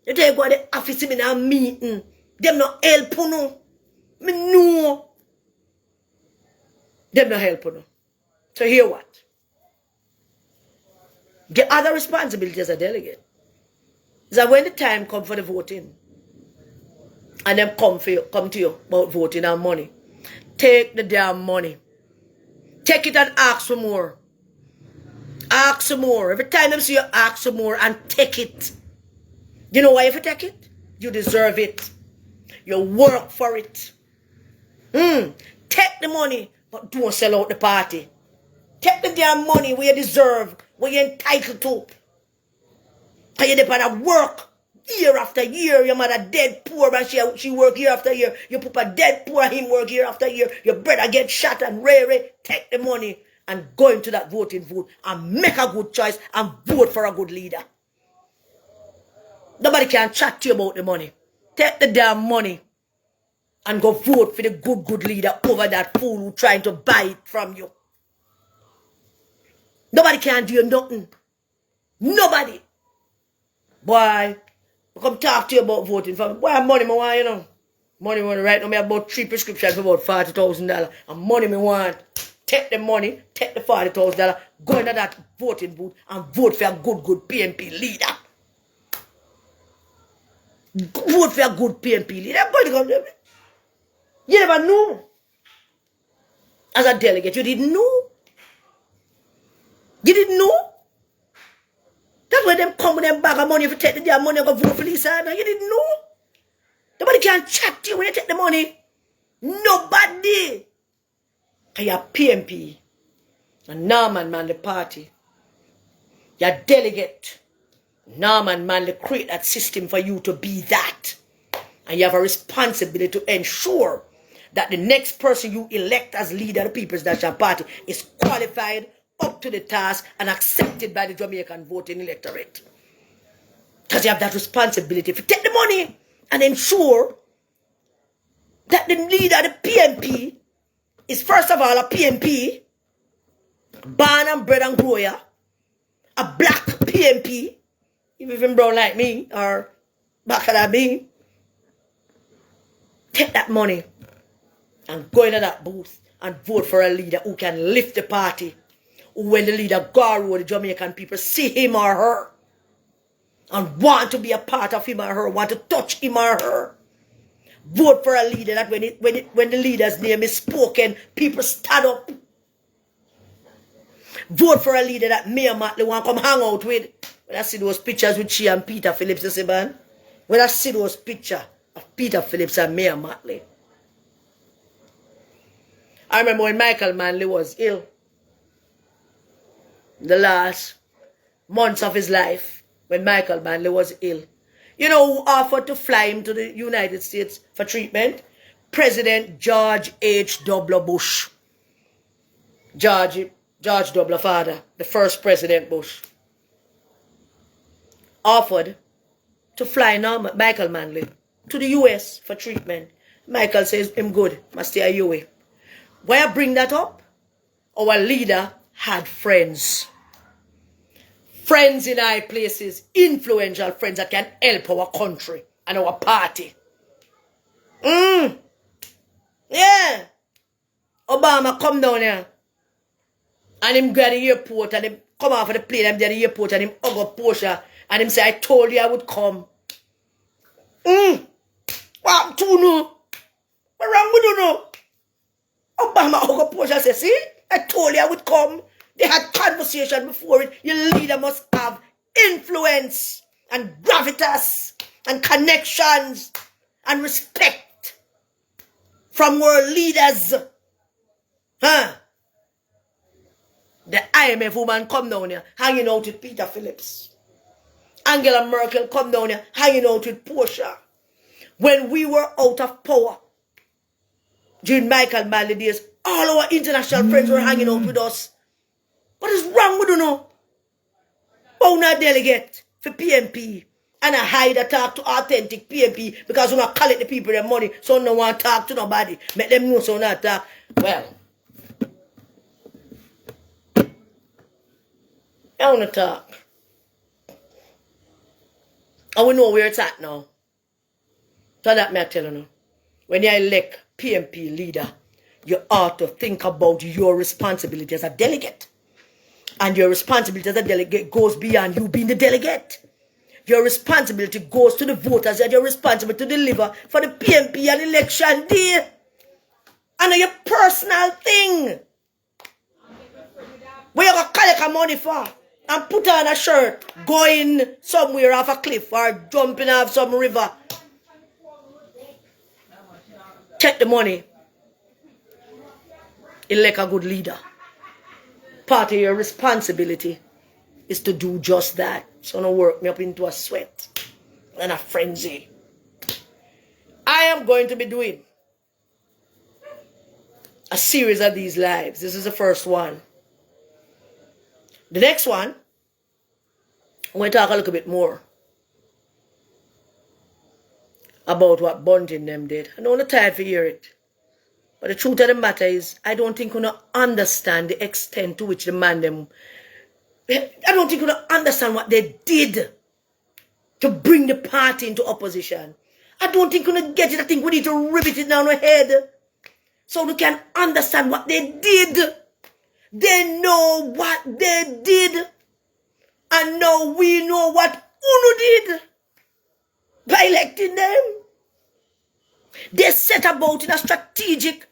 every time you go to the office in a meeting, them not help you no. Me know. Them not help you no. So hear what? The other responsibility as a delegate is that when the time comes for the voting, and them come to you about voting and money, take the damn money. Take it and ask for more. Ask for more. Every time them see you, ask for more and take it. You know why if you take it? You deserve it. You work for it. Take the money, but don't sell out the party. Take the damn money where you deserve, where you're entitled to. Because you're depend on work. Year after year, your mother dead poor, but she work year after year. Your papa dead poor, him work year after year. Your brother get shot and rare. Take the money and go into that voting vote and make a good choice and vote for a good leader. Nobody can chat to you about the money. Take the damn money and go vote for the good leader over that fool who trying to buy it from you. Nobody can do you nothing. Nobody. Boy, I come talk to you about voting for me. Boy, money me want, you know. Money me want right now. I have about 3 prescriptions for about $40,000. And money me want. take the money, take the $40,000, go into that voting booth and vote for a good PNP leader. Vote for a good PNP leader. You never know. As a delegate, you didn't know. You didn't know. That's why them come with them bag of money if you take their money and go vote for Lisa. No, you didn't know. Nobody can chat to you when you take the money. Nobody. You're PMP. And Norman man the party. You're delegate. Norman man they create that system for you to be that. And you have a responsibility to ensure that the next person you elect as leader of the People's National Party is qualified, up to the task, and accepted by the Jamaican voting electorate. Because you have that responsibility. If you take the money and ensure that the leader of the PNP is first of all a PNP, born and bred and grower, a black PNP, even brown like me, or blacker than me, take that money and go into that booth and vote for a leader who can lift the party. When the leader go around, the Jamaican people see him or her and want to be a part of him or her, want to touch him or her. Vote for a leader that when the leader's name is spoken, people stand up. Vote for a leader that Mayor Matley want to come hang out with. When I see those pictures with she and Peter Phillips, you see, man? When I see those pictures of Peter Phillips and Mayor Matley. I remember when Michael Manley was ill. The last months of his life, when Michael Manley was ill. You know who offered to fly him to the United States for treatment? President George H.W. Bush. George W. Father, the first President Bush, offered to fly Michael Manley to the US for treatment. Michael says, I'm good, must stay away. Why I bring that up? Our leader had friends. Friends in high places, influential friends that can help our country and our party. Yeah. Obama come down here. And him go to the airport and him come off of the plane and him go to the airport and him hug up Portia and him say, I told you I would come. What to know? What wrong with you know? Obama hug up Portia and say, see? I told you I would come. They had conversation before it. Your leader must have influence and gravitas and connections and respect from world leaders. Huh? The IMF woman come down here hanging out with Peter Phillips. Angela Merkel come down here hanging out with Portia. When we were out of power during Michael Manley days, all our international friends were hanging out with us. What is wrong with you now? Why not delegate for PNP and I hide a talk to authentic PNP because we not collect the people their money so no one talk to nobody. Make them know so not talk. Well, I want to talk. And we know where it's at now. So that me I tell you now. When you elect PNP leader, you ought to think about your responsibility as a delegate. And your responsibility as a delegate goes beyond you being the delegate. Your responsibility goes to the voters and you're responsible to deliver for the PNP and election day. And your personal thing. Where you going to collect money for? And put on a shirt, going somewhere off a cliff or jumping off some river. Check the money. Elect a good leader. Part of your responsibility is to do just that. So don't work me up into a sweat and a frenzy. I am going to be doing a series of these lives. This is the first one. The next one, I'm going to talk a little bit more about what Bunting them did. I know I'm not tired to hear it. But the truth of the matter is, I don't think we don't understand the extent to which the man them... I don't think we don't understand what they did to bring the party into opposition. I don't think we don't get it. I think we need to rivet it down our head so we can understand what they did. They know what they did. And now we know what UNO did by electing them. They set about in a strategic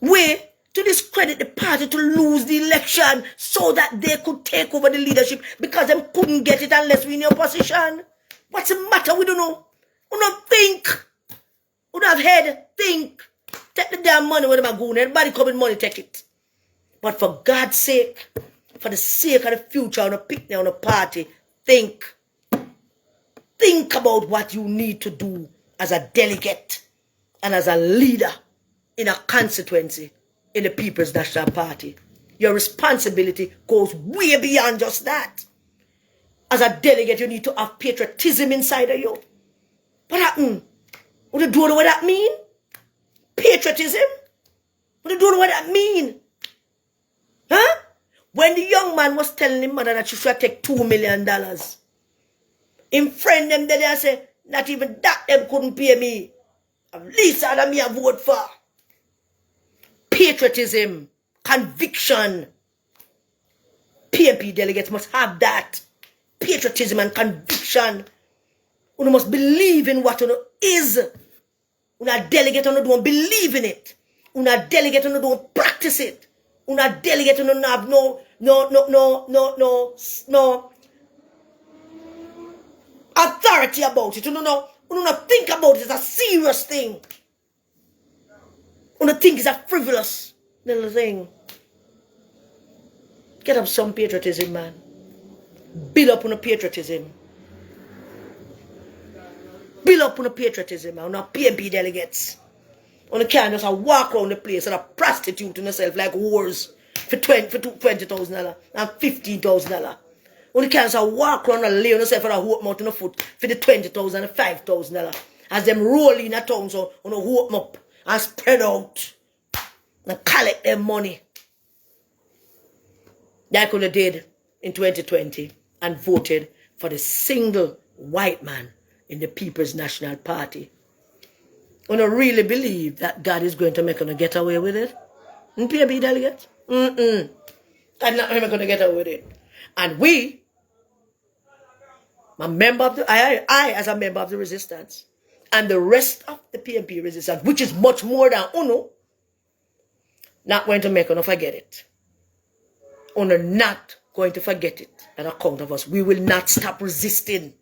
way to discredit the party, to lose the election so that they could take over the leadership because they couldn't get it unless we in the opposition. What's the matter? We don't know. We don't think. We don't have head. Think. Take the damn money where they're going. Everybody come with money, take it. But for God's sake, for the sake of the future on a picnic, on a party, think. Think about what you need to do as a delegate and as a leader in a constituency in the People's National Party. Your responsibility goes way beyond just that. As a delegate, you need to have patriotism inside of you. What happened? What do you know what that mean? Patriotism? What do you know what that mean? Huh? When the young man was telling his mother that she should take $2 million, him friend them there say, not even that them couldn't pay me. At least I me a vote for. Patriotism, conviction. PMP delegates must have that. Patriotism and conviction. You must believe in what you is. Una delegate you don't believe in it. Una delegate you don't practice it. Una delegate you don't have no authority about it. You don't think about it as a serious thing. You don't think it's a frivolous little thing. Get up some patriotism, man. Build up on a patriotism. Build up on a patriotism, man. On a PMP delegates. On the can't just walk around the place and a prostitute yourself like whores for $20,000 and $15,000. On the can't just walk around and lay on yourself and a hope mouth on the foot for the $20,000 and $5,000. As them roll in a town, so on a hope up and spread out and collect their money. That could have did in 2020 and voted for the single white man in the People's National Party. You don't really believe that God is going to make them get away with it? PMP delegates? God not going to get away with it. And we, a member of the, I as a member of the resistance, and the rest of the PMP resistance, which is much more than UNO, not going to make them forget it. UNO not going to forget it on account of us. We will not stop resisting.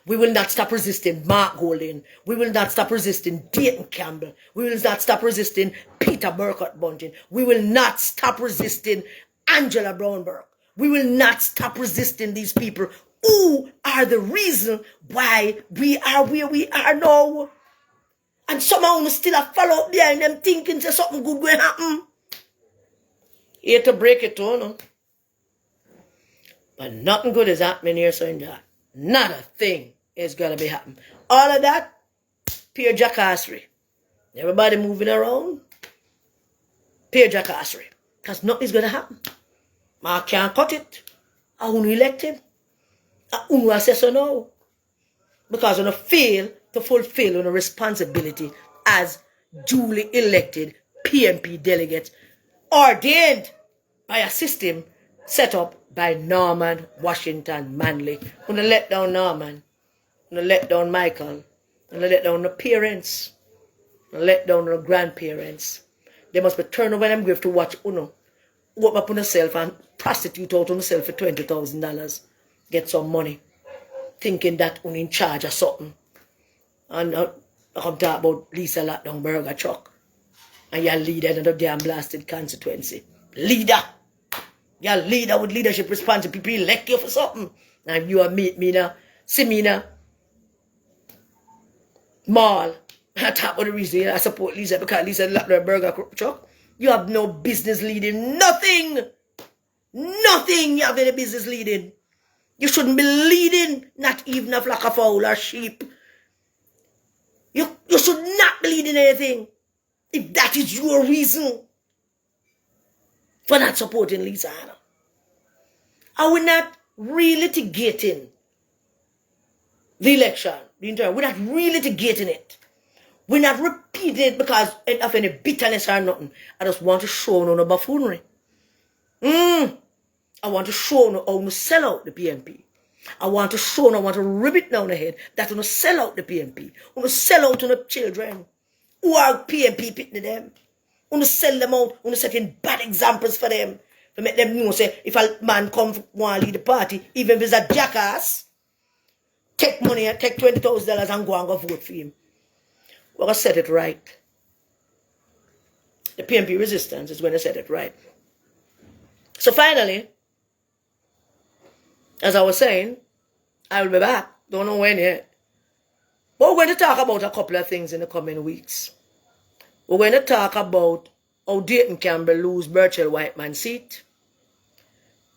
We will not stop resisting Mark Golding. We will not stop resisting Dayton Campbell. We will not stop resisting Peter Burkott Bunting. We will not stop resisting Angela Brownberg. We will not stop resisting these people who are the reason why we are where we are now. And somehow still a follow up behind them thinking that something good will happen. Here to break it too, no? But nothing good is happening here, so in that. Not a thing is going to be happening. All of that, pure jackassery. Everybody moving around, pure jackassery. Because nothing is going to happen. I can't cut it. I won't elect him. I won't say so now. Because I fail to fulfill a responsibility as duly elected PMP delegates ordained by a system set up by Norman Washington Manley. I'm going to let down Norman. I'm going to let down Michael. I'm going to let down the parents. I'm going to let down the grandparents. They must be turned over them grave to watch UNO. Open up on themselves and prostitute out on themselves for $20,000. Get some money. Thinking that UNO in charge of something. And I come talk about Lisa Lockdown Burger Truck. And you're leader in the damn blasted constituency. Leader. You're leader with leadership responsibility. People elect you for something. And you and me now. See me now. Mall. I talk about the reason I support Lisa because Lisa locked her burger truck. You have no business leading. Nothing. Nothing you have any business leading. You shouldn't be leading. Not even a flock of fowl or sheep. You should not be leading anything. If that is your reason for not supporting Lisa Hanna. Are we not relitigating the election? We're not relitigating it. We're not repeating it because of any bitterness or nothing. I just want to show no buffoonery. I want to show no how to sell out the PNP. I want to show no, I want to rip it down the head that you sell out the PNP. You sell out to the children who are PNP pitting them. You sell them out. You setting bad examples for them. To make them know, say, if a man come want to lead the party, even if he's a jackass, take money and take $20,000 and go vote for him. We're going to set it right. The PNP resistance is going to set it right. So finally, as I was saying, I will be back. Don't know when yet. But we're going to talk about a couple of things in the coming weeks. We're going to talk about how Dayton Campbell lose Birchell Whiteman's seat.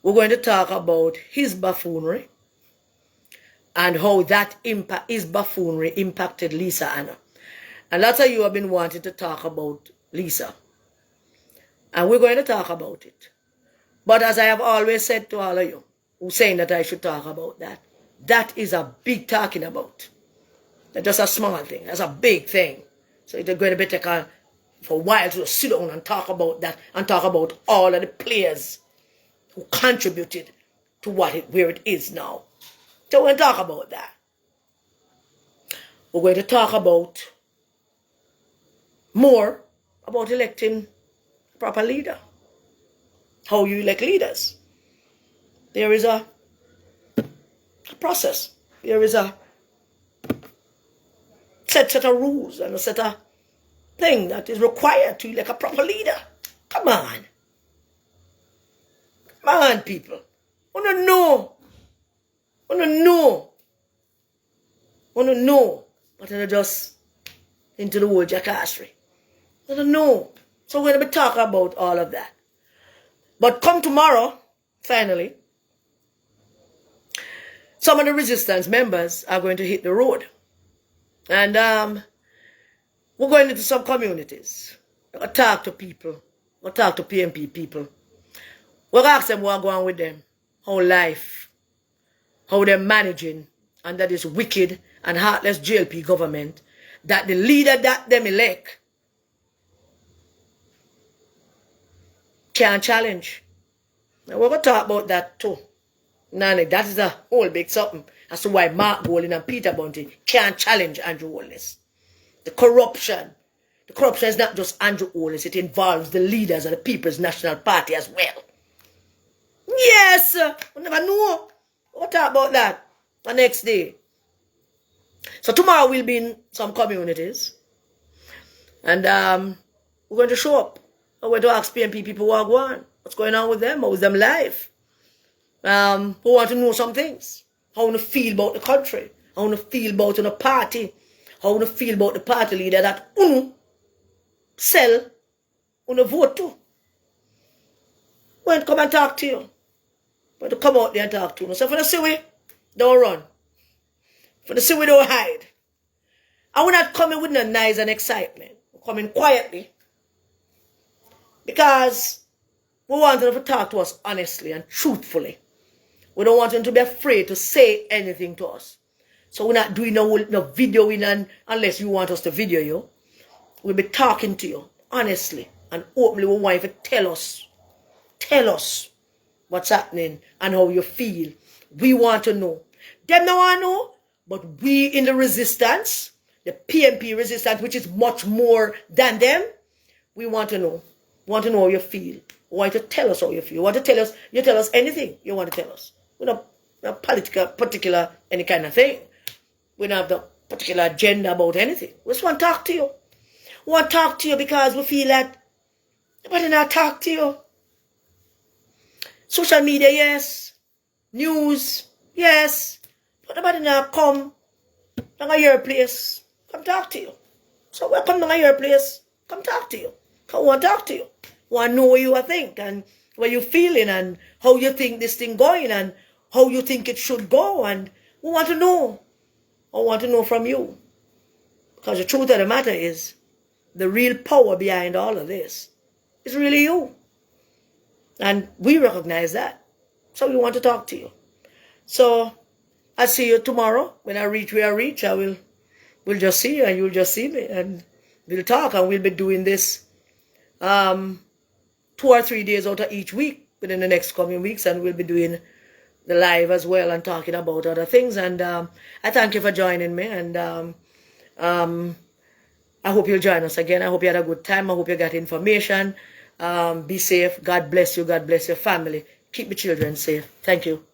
We're going to talk about his buffoonery and how that his buffoonery impacted Lisa Anna. And lots of you have been wanting to talk about Lisa. And we're going to talk about it. But as I have always said to all of you who's saying that I should talk about that, that is a big talking about. That's just a small thing. That's a big thing. So it's going to be taken for a while to sit down and talk about that and talk about all of the players who contributed to where it is now. So we're going to talk about that. We're going to talk about more about electing a proper leader. How you elect leaders. There is a process. There is a set of rules and a set of thing that is required to elect a proper leader. Come on. Come on, people. Want to know. Want to know. Want to know. But not just into the whole jackassery. Want to know. So we're going to be talking about all of that. But come tomorrow, finally, some of the resistance members are going to hit the road. And we're going into some communities. We're going to talk to people. We're going to talk to PNP people. We're going to ask them what's going on with them. How life. How they're managing under this wicked and heartless GLP government. That the leader that them elect can't challenge. Now we're going to talk about that too. Nani, that is a whole big something. As to why Mark Golding and Peter Bunty can't challenge Andrew Holness. The corruption. The corruption is not just Andrew Holness. It involves the leaders of the People's National Party as well. Yes! We never know. We'll talk about that the next day. So tomorrow we'll be in some communities. And we're going to show up. We're going to ask PNP people what going. What's going on with them? How's them life? Who want to know some things. How to feel about the country. How to feel about the party. How to feel about the party leader that sell, vote to. We want to come and talk to you. We want to come out there and talk to you. So for the see we, don't run. For the see we, don't hide. And we're not coming with no noise and excitement. We're coming quietly. Because we want them to talk to us honestly and truthfully. We don't want them to be afraid to say anything to us. So we're not doing no videoing unless you want us to video you. We'll be talking to you honestly and openly. We want you to tell us what's happening and how you feel. We want to know. Them don't want to know, but we in the resistance, the PNP resistance, which is much more than them, we want to know. We want to know how you feel. We want you to tell us how you feel. You want to tell us, you tell us anything you want to tell us. We don't have particular, any kind of thing. We don't have the particular agenda about anything. We just want to talk to you. We want to talk to you because we feel that nobody not talk to you. Social media, yes. News, yes. But nobody not come to your place. Come talk to you. So we come to your place. Come talk to you. Come want to talk to you. Want to know what you think and what you feeling and how you think this thing going and how you think it should go, and we want to know. I want to know from you. Because the truth of the matter is, the real power behind all of this is really you. And we recognize that. So we want to talk to you. So I'll see you tomorrow. When I reach where I reach, I will we'll just see you and you'll just see me, and we'll talk, and we'll be doing this 2 or 3 days out of each week within the next coming weeks, and we'll be doing the live as well and talking about other things. And I thank you for joining me, and I hope you'll join us again. I hope you had a good time. I hope you got information. Be safe. God bless you. God bless your family. Keep the children safe. Thank you.